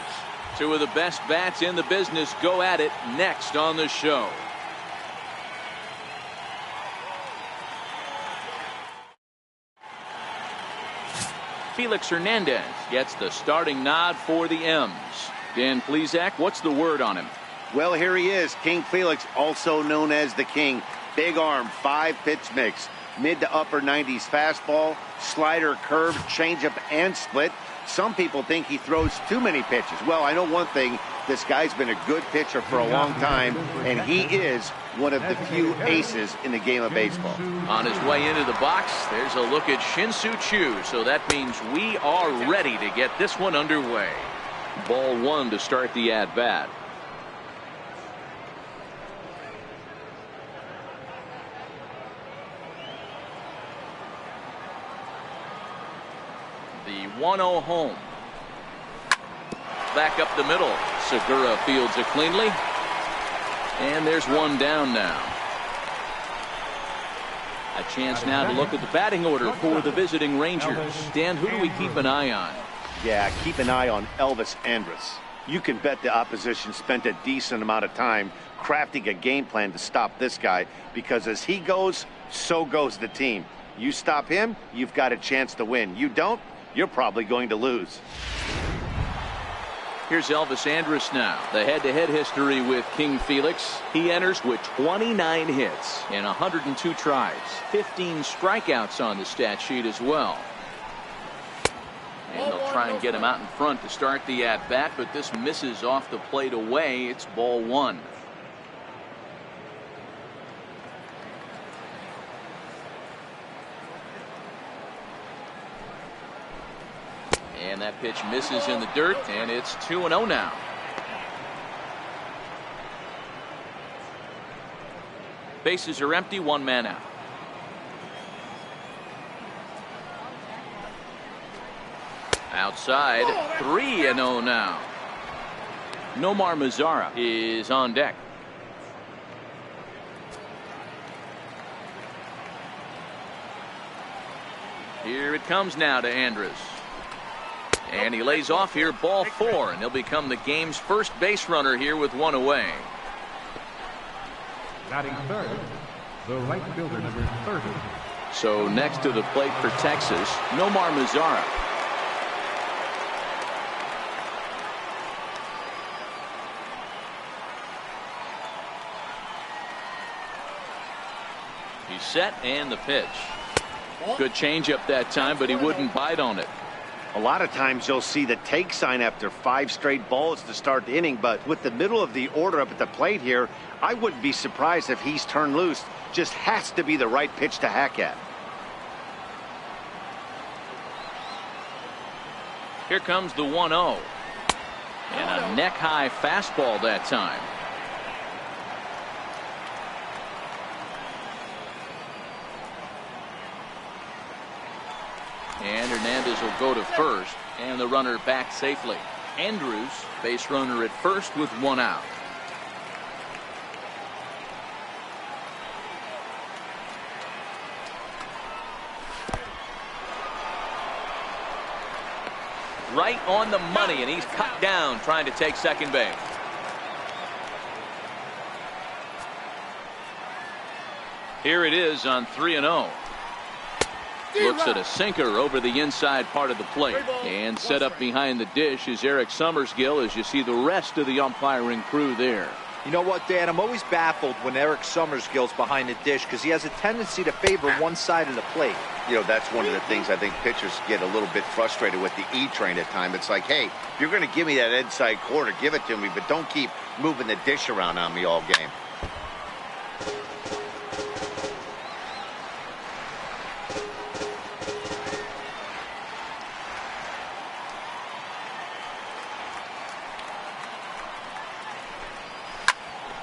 Two of the best bats in the business go at it next on the show. Felix Hernandez gets the starting nod for the M's. Dan Plesac, what's the word on him? Well, here he is, King Felix, also known as the King. Big arm, 5-pitch mix, mid to upper 90s fastball, slider, curve, changeup, and split. Some people think he throws too many pitches. Well, I know one thing. This guy's been a good pitcher for a long time, and he is one of the few aces in the game of baseball. On his way into the box, there's a look at Shin-Soo Choo, so that means we are ready to get this one underway. Ball one to start the at-bat. The 1-0 home. Back up the middle. Segura fields it cleanly. And there's one down now. A chance now to look at the batting order for the visiting Rangers. Dan, who do we keep an eye on? Yeah, keep an eye on Elvis Andrus. You can bet the opposition spent a decent amount of time crafting a game plan to stop this guy, because as he goes, so goes the team. You stop him, you've got a chance to win. You don't, you're probably going to lose. Here's Elvis Andrus now. The head-to-head history with King Felix. He enters with 29 hits in 102 tries. 15 strikeouts on the stat sheet as well. And they'll try and get him out in front to start the at-bat, but this misses off the plate away. It's ball one. And that pitch misses in the dirt, and it's 2-0 now. Bases are empty, one man out. Outside, 3-0 now. Nomar Mazara is on deck. Here it comes now to Andrus. And he lays off here, ball four, and he'll become the game's first base runner here with one away. Batting third, the right fielder, number 30. So next to the plate for Texas, Nomar Mazara. He's set, and the pitch. Good changeup that time, but he wouldn't bite on it. A lot of times you'll see the take sign after 5 straight balls to start the inning, but with the middle of the order up at the plate here, I wouldn't be surprised if he's turned loose. Just has to be the right pitch to hack at. Here comes the 1-0. And a neck-high fastball that time. And Hernandez will go to first, and the runner back safely. Andrus, base runner at first with one out. Right on the money, and he's cut down trying to take second base. Here it is on 3-0. Looks at a sinker over the inside part of the plate. And set up behind the dish is Eric Summersgill, as you see the rest of the umpiring crew there. You know what, Dan? I'm always baffled when Eric Summersgill's behind the dish, because he has a tendency to favor one side of the plate. You know, that's one of the things I think pitchers get a little bit frustrated with the E-train at times. It's like, hey, if you're going to give me that inside corner, give it to me, but don't keep moving the dish around on me all game.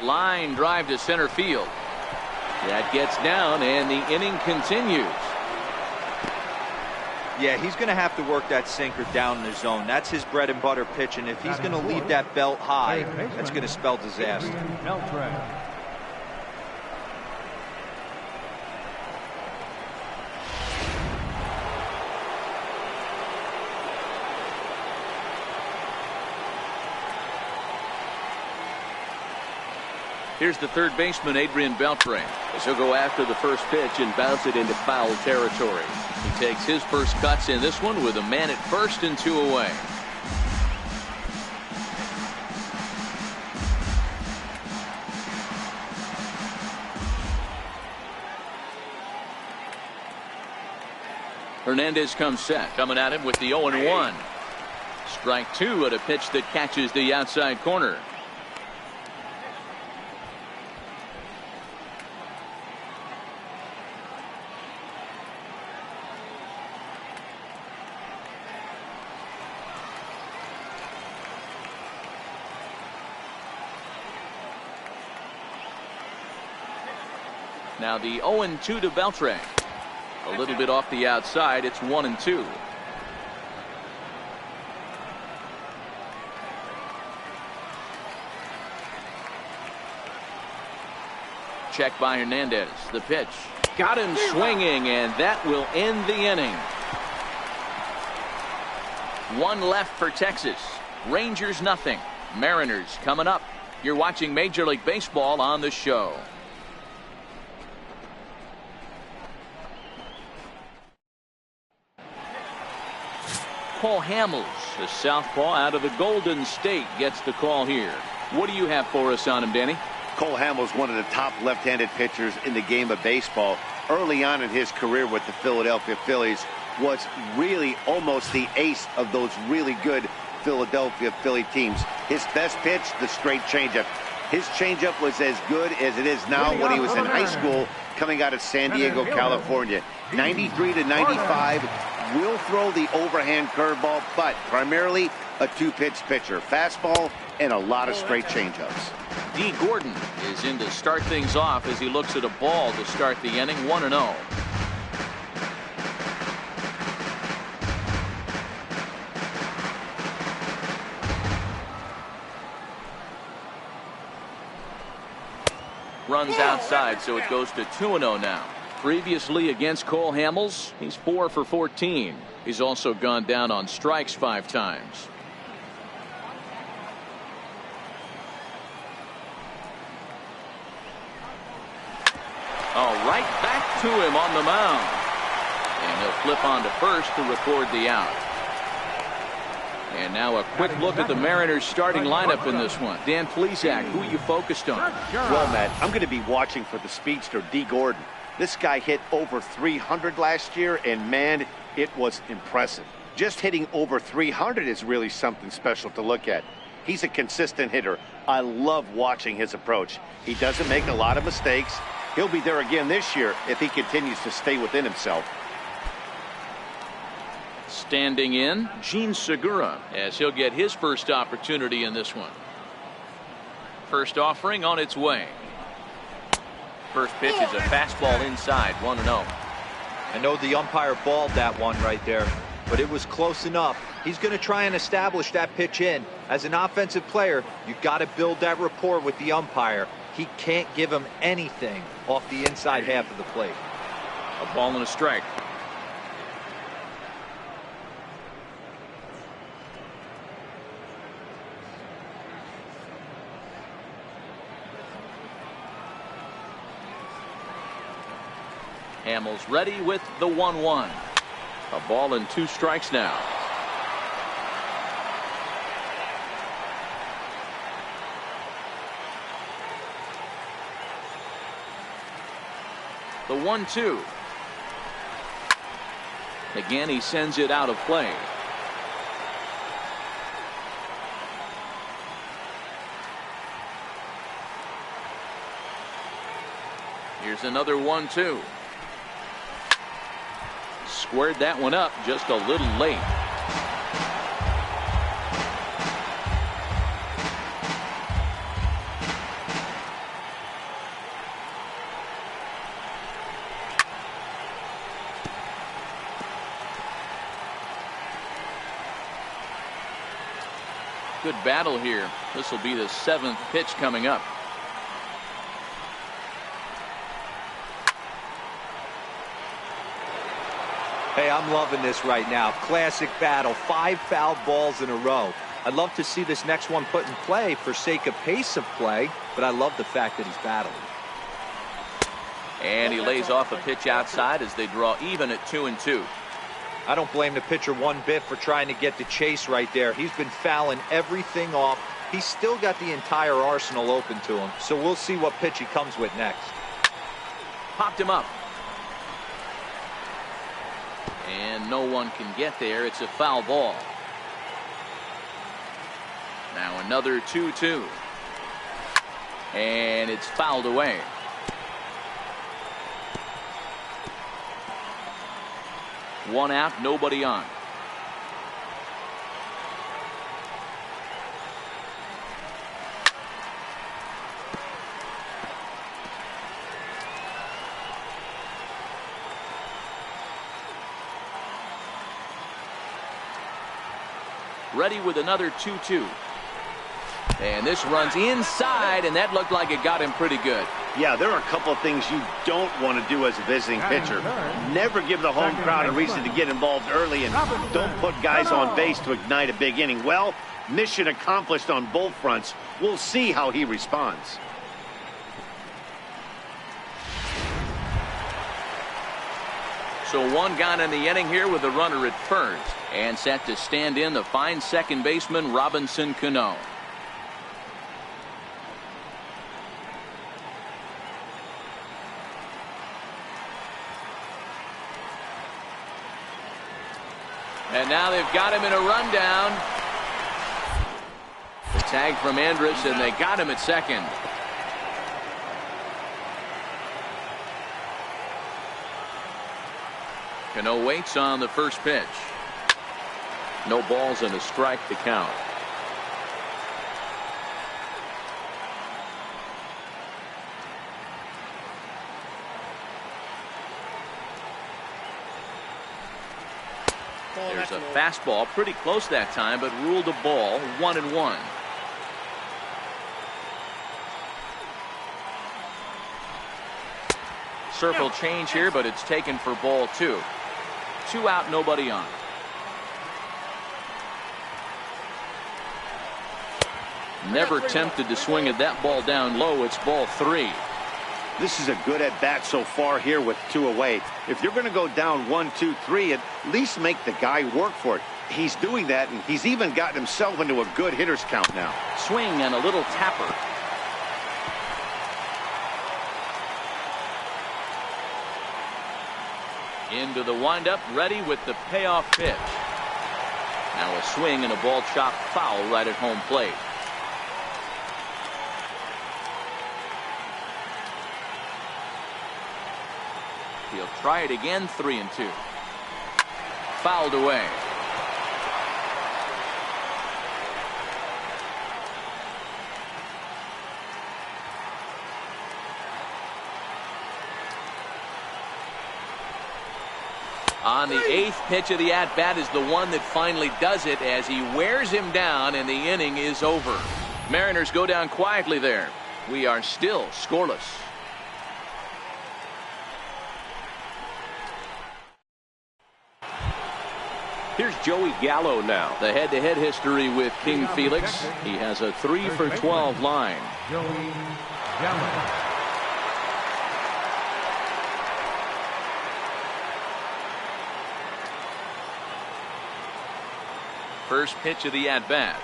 Line drive to center field. That gets down, and the inning continues. Yeah, he's going to have to work that sinker down in the zone. That's his bread and butter pitch, and if he's going to leave that belt high, that's going to spell disaster. Here's the third baseman, Adrian Beltre, as he'll go after the first pitch and bounce it into foul territory. He takes his first cuts in this one with a man at first and 2 away. Hernandez comes set, coming at him with the 0-1. Strike 2 at a pitch that catches the outside corner. Now the 0-2 to Beltre. A little bit off the outside. It's 1-2. Check by Hernandez. The pitch. Got him swinging, and that will end the inning. 1 left for Texas. Rangers nothing. Mariners coming up. You're watching Major League Baseball on the show. Cole Hamels, the southpaw out of the Golden State, gets the call here. What do you have for us on him, Danny? Cole Hamels, one of the top left-handed pitchers in the game of baseball. Early on in his career with the Philadelphia Phillies, was really almost the ace of those really good Philadelphia Philly teams. His best pitch, the straight changeup. His changeup was as good as it is now when he was in high school coming out of San Diego, California. 93 to 95. Will throw the overhand curveball, but primarily a 2-pitch pitcher. Fastball and a lot of straight changeups. D. Gordon is in to start things off as he looks at a ball to start the inning. 1-0. Runs outside, so it goes to 2-0 now. Previously against Cole Hamels, he's 4 for 14. He's also gone down on strikes 5 times. All right, back to him on the mound. And he'll flip on to first to record the out. And now a quick look at the Mariners starting lineup in this one. Dan Plesac, who are you focused on? Well, Matt, I'm going to be watching for the speedster, D. Gordon. This guy hit over 300 last year, and man, it was impressive. Just hitting over 300 is really something special to look at. He's a consistent hitter. I love watching his approach. He doesn't make a lot of mistakes. He'll be there again this year if he continues to stay within himself. Standing in, Gene Segura, as he'll get his first opportunity in this one. First offering on its way. First pitch is a fastball inside, 1-0. I know the umpire balled that one right there, but it was close enough. He's going to try and establish that pitch in. As an offensive player, you've got to build that rapport with the umpire. He can't give him anything off the inside half of the plate. A ball and a strike. Hamels ready with the 1-1. A ball and 2 strikes now. The 1-2. Again, he sends it out of play. Here's another 1-2. Squared that one up just a little late. Good battle here. This will be the 7th pitch coming up. Hey, I'm loving this right now. Classic battle. 5 foul balls in a row. I'd love to see this next one put in play for sake of pace of play, but I love the fact that he's battling. And he lays off a pitch outside as they draw even at 2-2. I don't blame the pitcher one bit for trying to get the chase right there. He's been fouling everything off. He's still got the entire arsenal open to him, so we'll see what pitch he comes with next. Popped him up. And no one can get there. It's a foul ball. Now another 2-2. And it's fouled away. One out, nobody on. Ready with another 2-2. And this runs inside, and that looked like it got him pretty good. Yeah, there are a couple of things you don't want to do as a visiting pitcher. Never give the home crowd a reason to get involved early, and don't put guys on base to ignite a big inning. Well, mission accomplished on both fronts. We'll see how he responds. So one gone in the inning here with a runner at first. And set to stand in the fine second baseman, Robinson Cano. And now they've got him in a rundown. The tag from Andrus, and they got him at second. Cano waits on the first pitch. No balls and a strike to count. There's a fastball pretty close that time, but ruled a ball. 1-1. Circle change here, but it's taken for ball 2. 2 out, nobody on. Never tempted to swing at that ball down low. It's ball 3. This is a good at-bat so far here with 2 away. If you're going to go down 1, 2, 3, at least make the guy work for it. He's doing that, and he's even gotten himself into a good hitter's count now. Swing and a little tapper. Into the windup, ready with the payoff pitch. Now a swing and a ball chopped foul right at home plate. He'll try it again. 3-2. Fouled away. On the 8th pitch of the at-bat is the one that finally does it as he wears him down, and the inning is over. Mariners go down quietly there. We are still scoreless. Here's Joey Gallo now. The head-to-head history with King Felix. He has a 3 for 12 line. Joey Gallo. First pitch of the at-bat.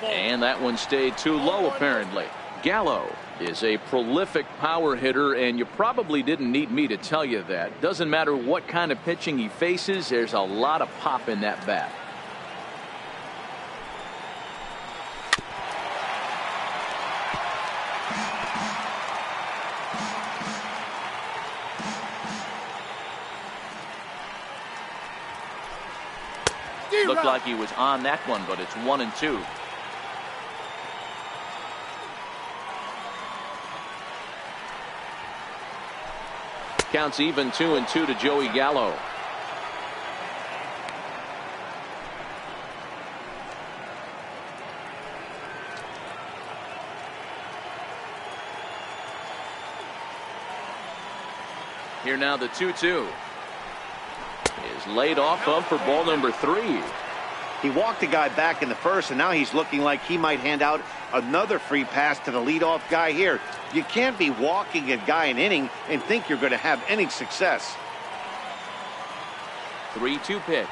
And that one stayed too low, apparently. Gallo is a prolific power hitter, and you probably didn't need me to tell you that. Doesn't matter what kind of pitching he faces, there's a lot of pop in that bat. Looked like he was on that one, but it's 1-2. Counts even. 2-2 to Joey Gallo. Here now the 2-2 is laid off of for ball number 3. He walked the guy back in the first, and now he's looking like he might hand out another free pass to the leadoff guy here. You can't be walking a guy an inning and think you're going to have any success. 3-2 pitch.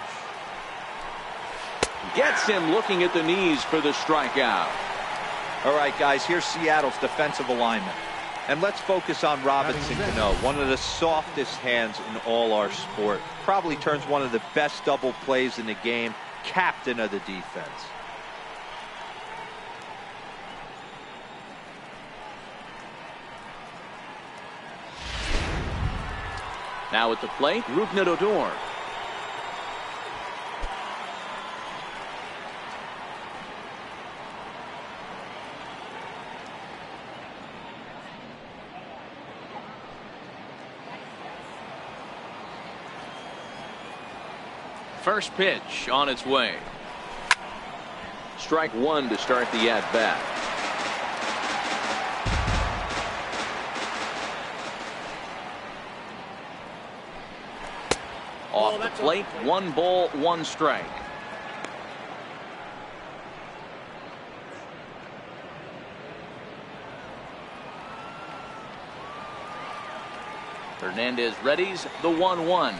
Gets him looking at the knees for the strikeout. All right, guys, here's Seattle's defensive alignment. And let's focus on Robinson Cano, one of the softest hands in all our sport. Probably turns one of the best double plays in the game. Captain of the defense. Now at the plate, Rougned Odor. First pitch on its way. Strike one to start the at-bat. Off the plate, 1 ball, 1 strike. Hernandez readies the 1-1.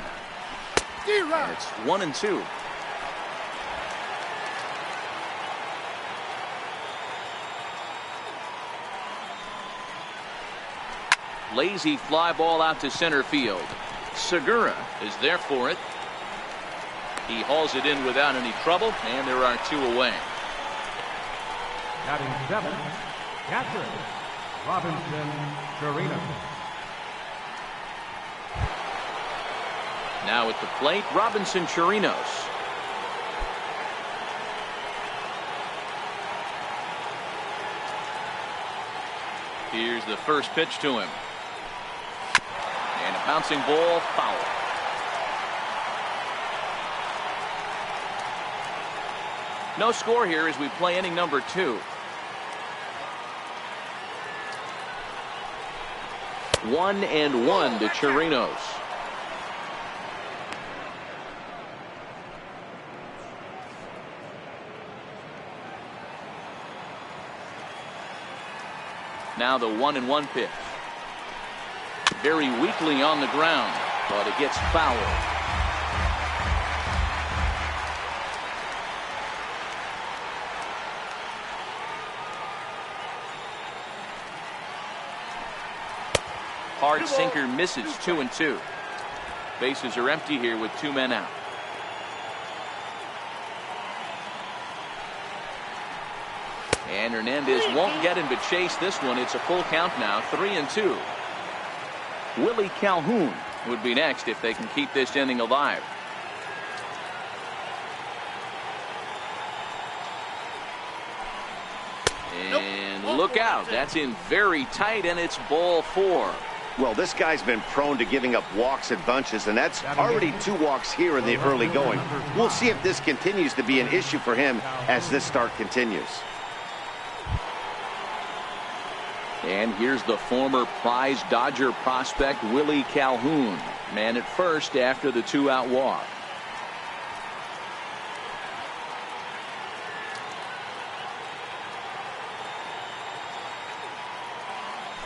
And it's 1-2. Lazy fly ball out to center field. Segura is there for it. He hauls it in without any trouble, and there are 2 away. Batting 7, catcher, Robinson Chirinos. Now at the plate, Robinson Chirinos. Here's the first pitch to him. And a bouncing ball, foul. No score here as we play inning number 2. 1-1 to Chirinos. Now the 1-1 pitch. Very weakly on the ground, but it gets fouled. Hard sinker misses. 2-2. Bases are empty here with 2 men out. And Hernandez won't get him to chase this one. It's a full count now, 3-2. Willie Calhoun would be next if they can keep this inning alive. And look out, that's in very tight, and it's ball 4. Well, this guy's been prone to giving up walks at bunches, and that's already 2 walks here in the early going. We'll see if this continues to be an issue for him as this start continues. And here's the former prize Dodger prospect Willie Calhoun. Man at first after the 2-out walk.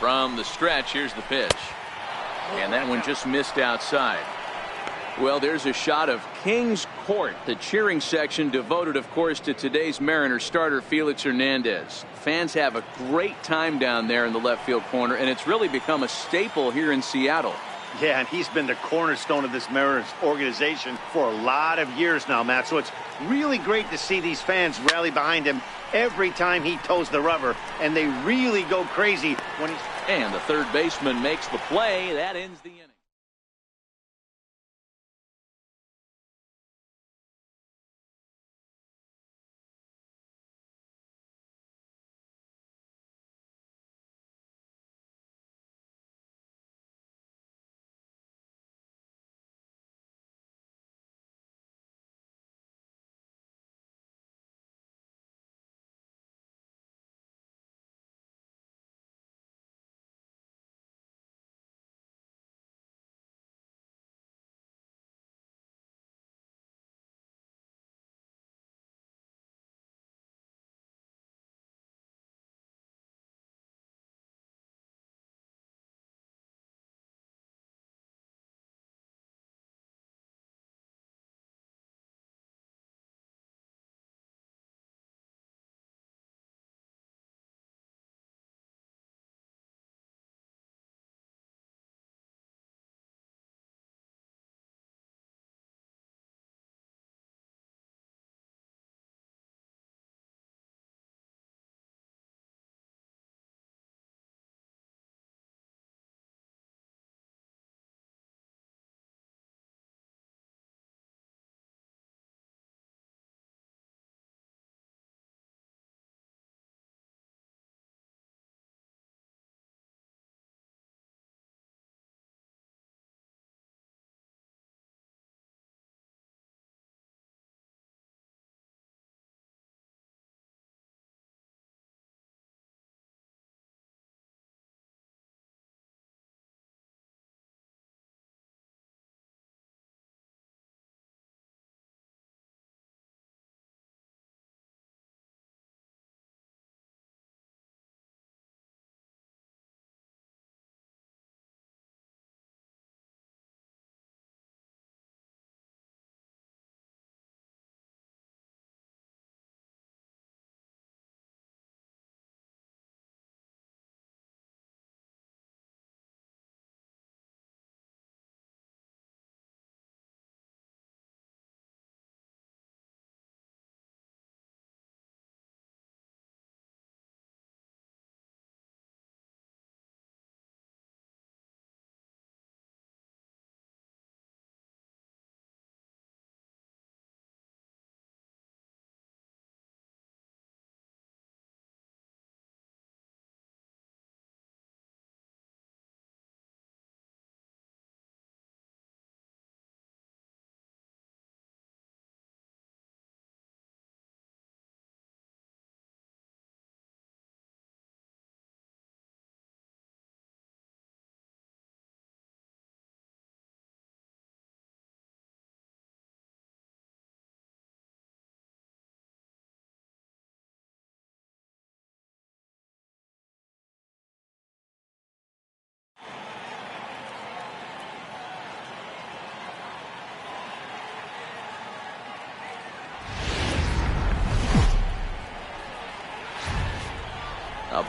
From the stretch, here's the pitch. And that one just missed outside. Well, there's a shot of King's Court, the cheering section devoted, of course, to today's Mariners starter Felix Hernandez. Fans have a great time down there in the left field corner, and it's really become a staple here in Seattle. Yeah, and he's been the cornerstone of this Mariners organization for a lot of years now, Matt. So it's really great to see these fans rally behind him every time he toes the rubber, and they really go crazy when he's... And the third baseman makes the play. That ends the inning.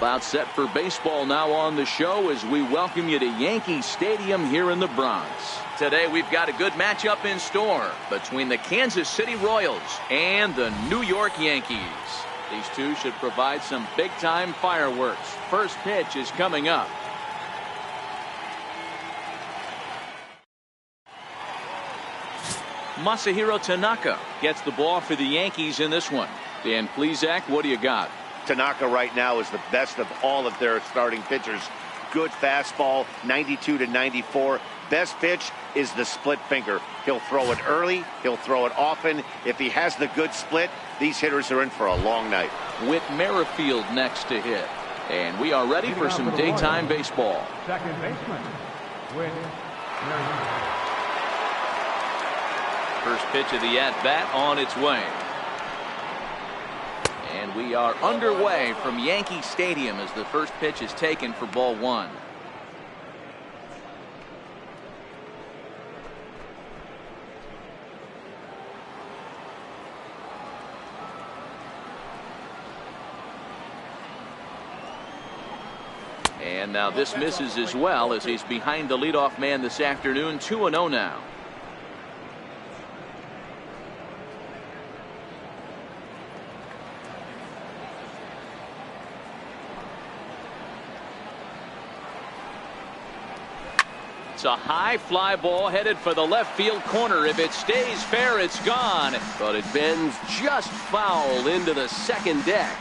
About set for baseball now on the show as we welcome you to Yankee Stadium here in the Bronx. Today we've got a good matchup in store between the Kansas City Royals and the New York Yankees. These two should provide some big-time fireworks. First pitch is coming up. Masahiro Tanaka gets the ball for the Yankees in this one. Dan Plesac, what do you got? Tanaka right now is the best of all of their starting pitchers. Good fastball, 92 to 94. Best pitch is the split finger. He'll throw it early. He'll throw it often. If he has the good split, these hitters are in for a long night. Whit Merrifield next to hit. And we are ready for some daytime baseball. Second baseman, Whit Merrifield. First pitch of the at-bat on its way. And we are underway from Yankee Stadium as the first pitch is taken for ball one. And now this misses as well as he's behind the leadoff man this afternoon. 2-0 now. It's a high fly ball headed for the left field corner. If it stays fair, it's gone. But it bends just foul into the second deck.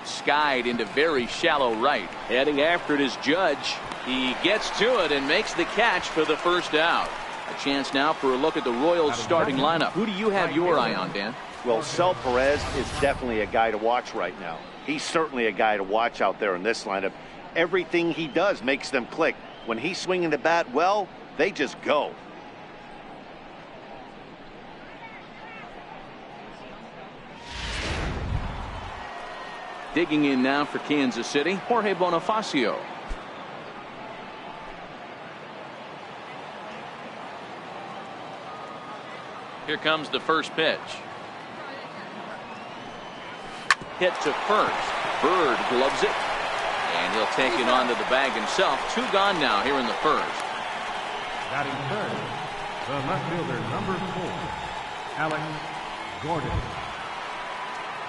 Skied into very shallow right. Heading after it is Judge. He gets to it and makes the catch for the first out. A chance now for a look at the Royals starting lineup. Who do you have your eye on, Dan? Well, Sel Perez is definitely a guy to watch right now. He's certainly a guy to watch out there in this lineup. Everything he does makes them click. When he's swinging the bat, well, they just go. Digging in now for Kansas City, Jorge Bonifacio. Here comes the first pitch. Hit to first. Bird gloves it. And he'll take it onto the bag himself. 2 gone now here in the first. Batting third, the left fielder, number 4, Alex Gordon.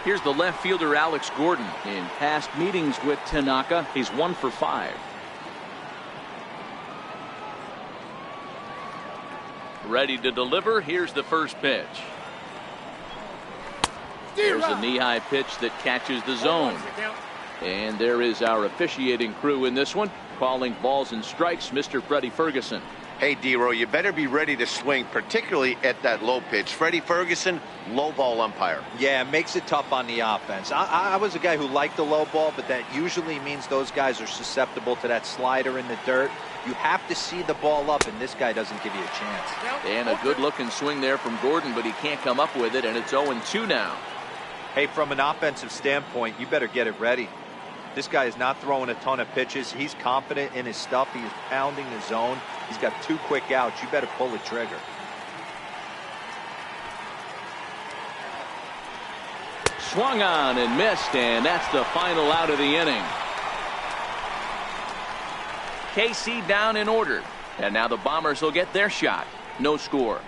Here's the left fielder, Alex Gordon. In past meetings with Tanaka, he's 1 for 5. Ready to deliver. Here's the first pitch. There's a knee-high pitch that catches the zone. And there is our officiating crew in this one, calling balls and strikes, Mr. Freddie Ferguson. Hey, D-Row, you better be ready to swing, particularly at that low pitch. Freddie Ferguson, low ball umpire. Yeah, it makes it tough on the offense. I was a guy who liked the low ball, but that usually means those guys are susceptible to that slider in the dirt. You have to see the ball up, and this guy doesn't give you a chance. And a good-looking swing there from Gordon, but he can't come up with it, and it's 0-2 now. Hey, from an offensive standpoint, you better get it ready. This guy is not throwing a ton of pitches. He's confident in his stuff. He is pounding the zone. He's got 2 quick outs. You better pull the trigger. Swung on and missed, and that's the final out of the inning. KC down in order, and now the Bombers will get their shot. No score.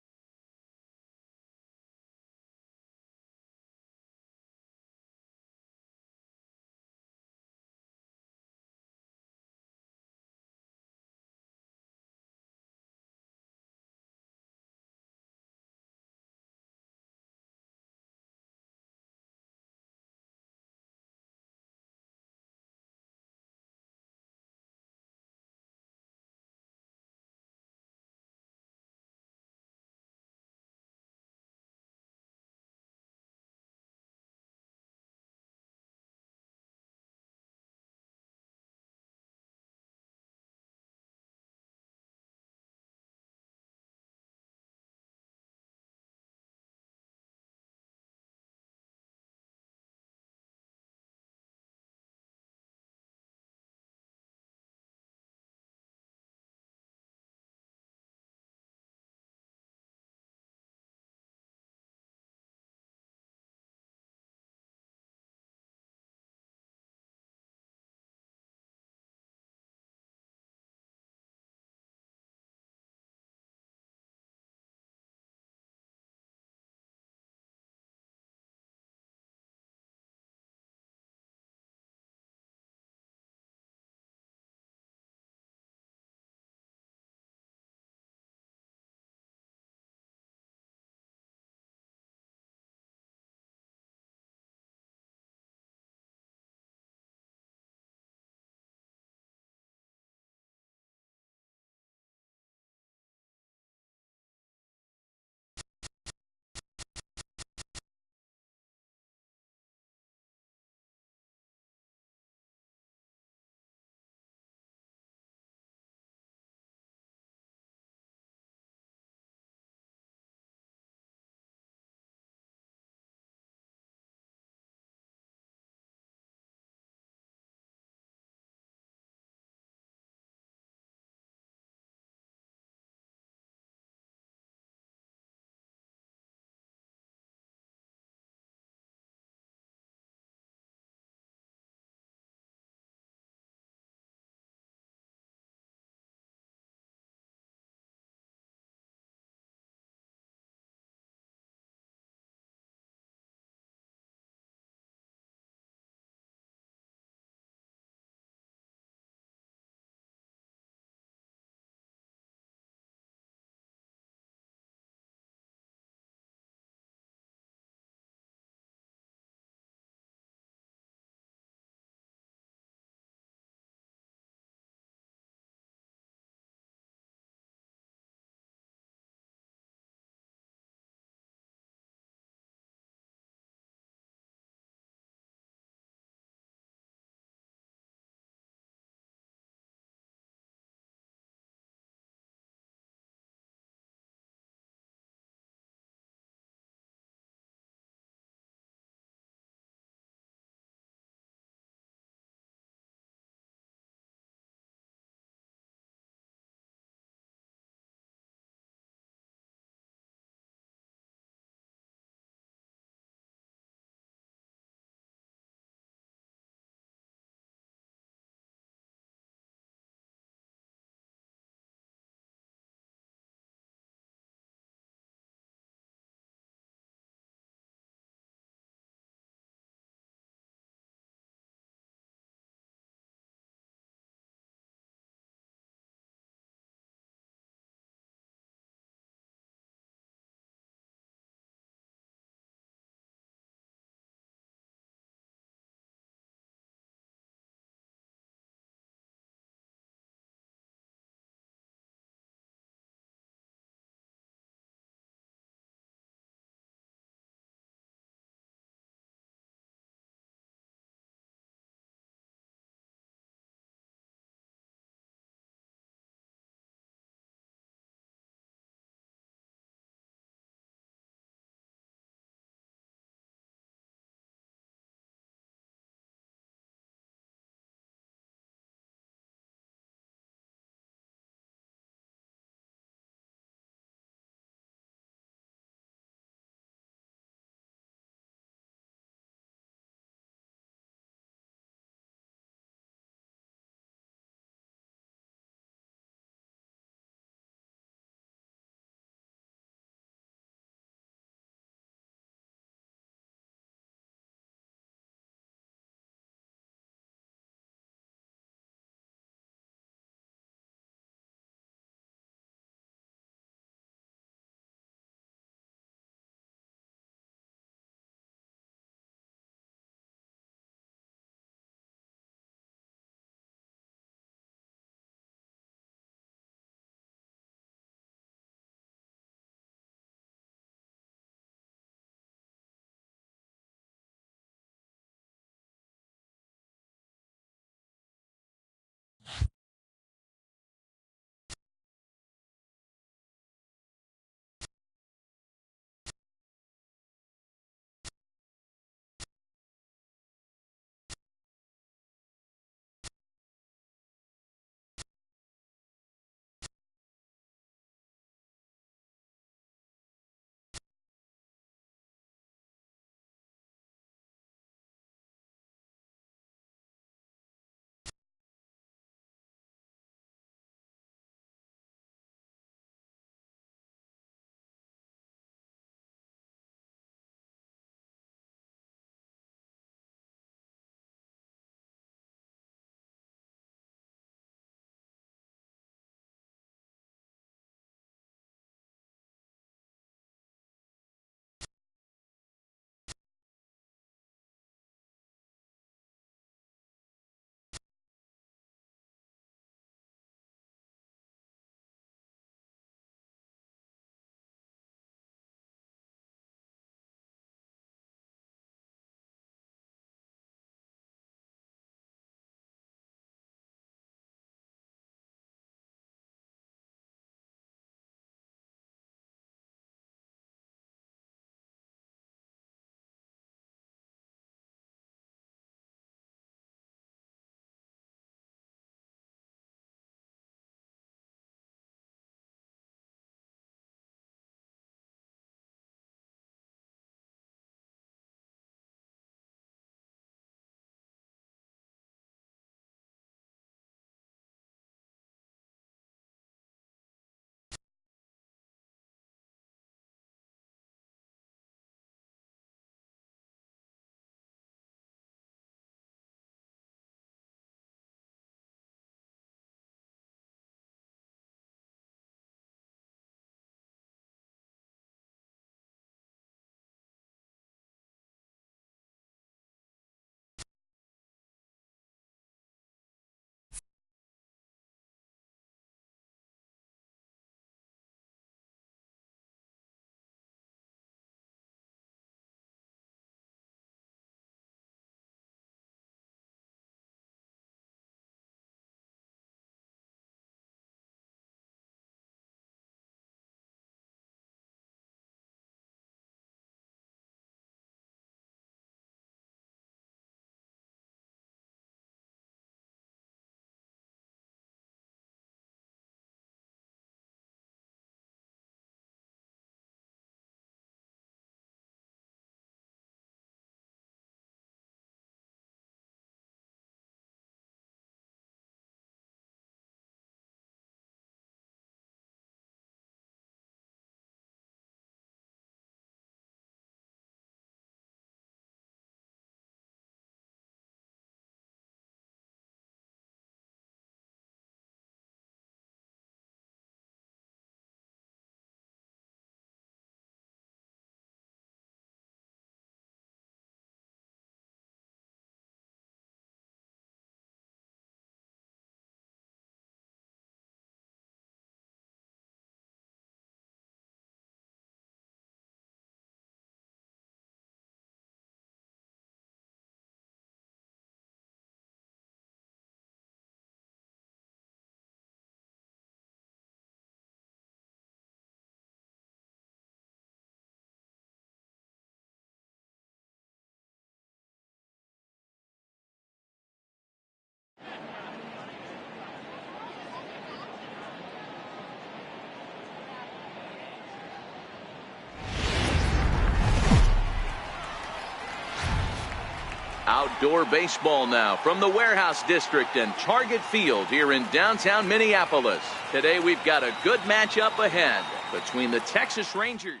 Outdoor baseball now from the Warehouse District and Target Field here in downtown Minneapolis. Today we've got a good matchup ahead between the Texas Rangers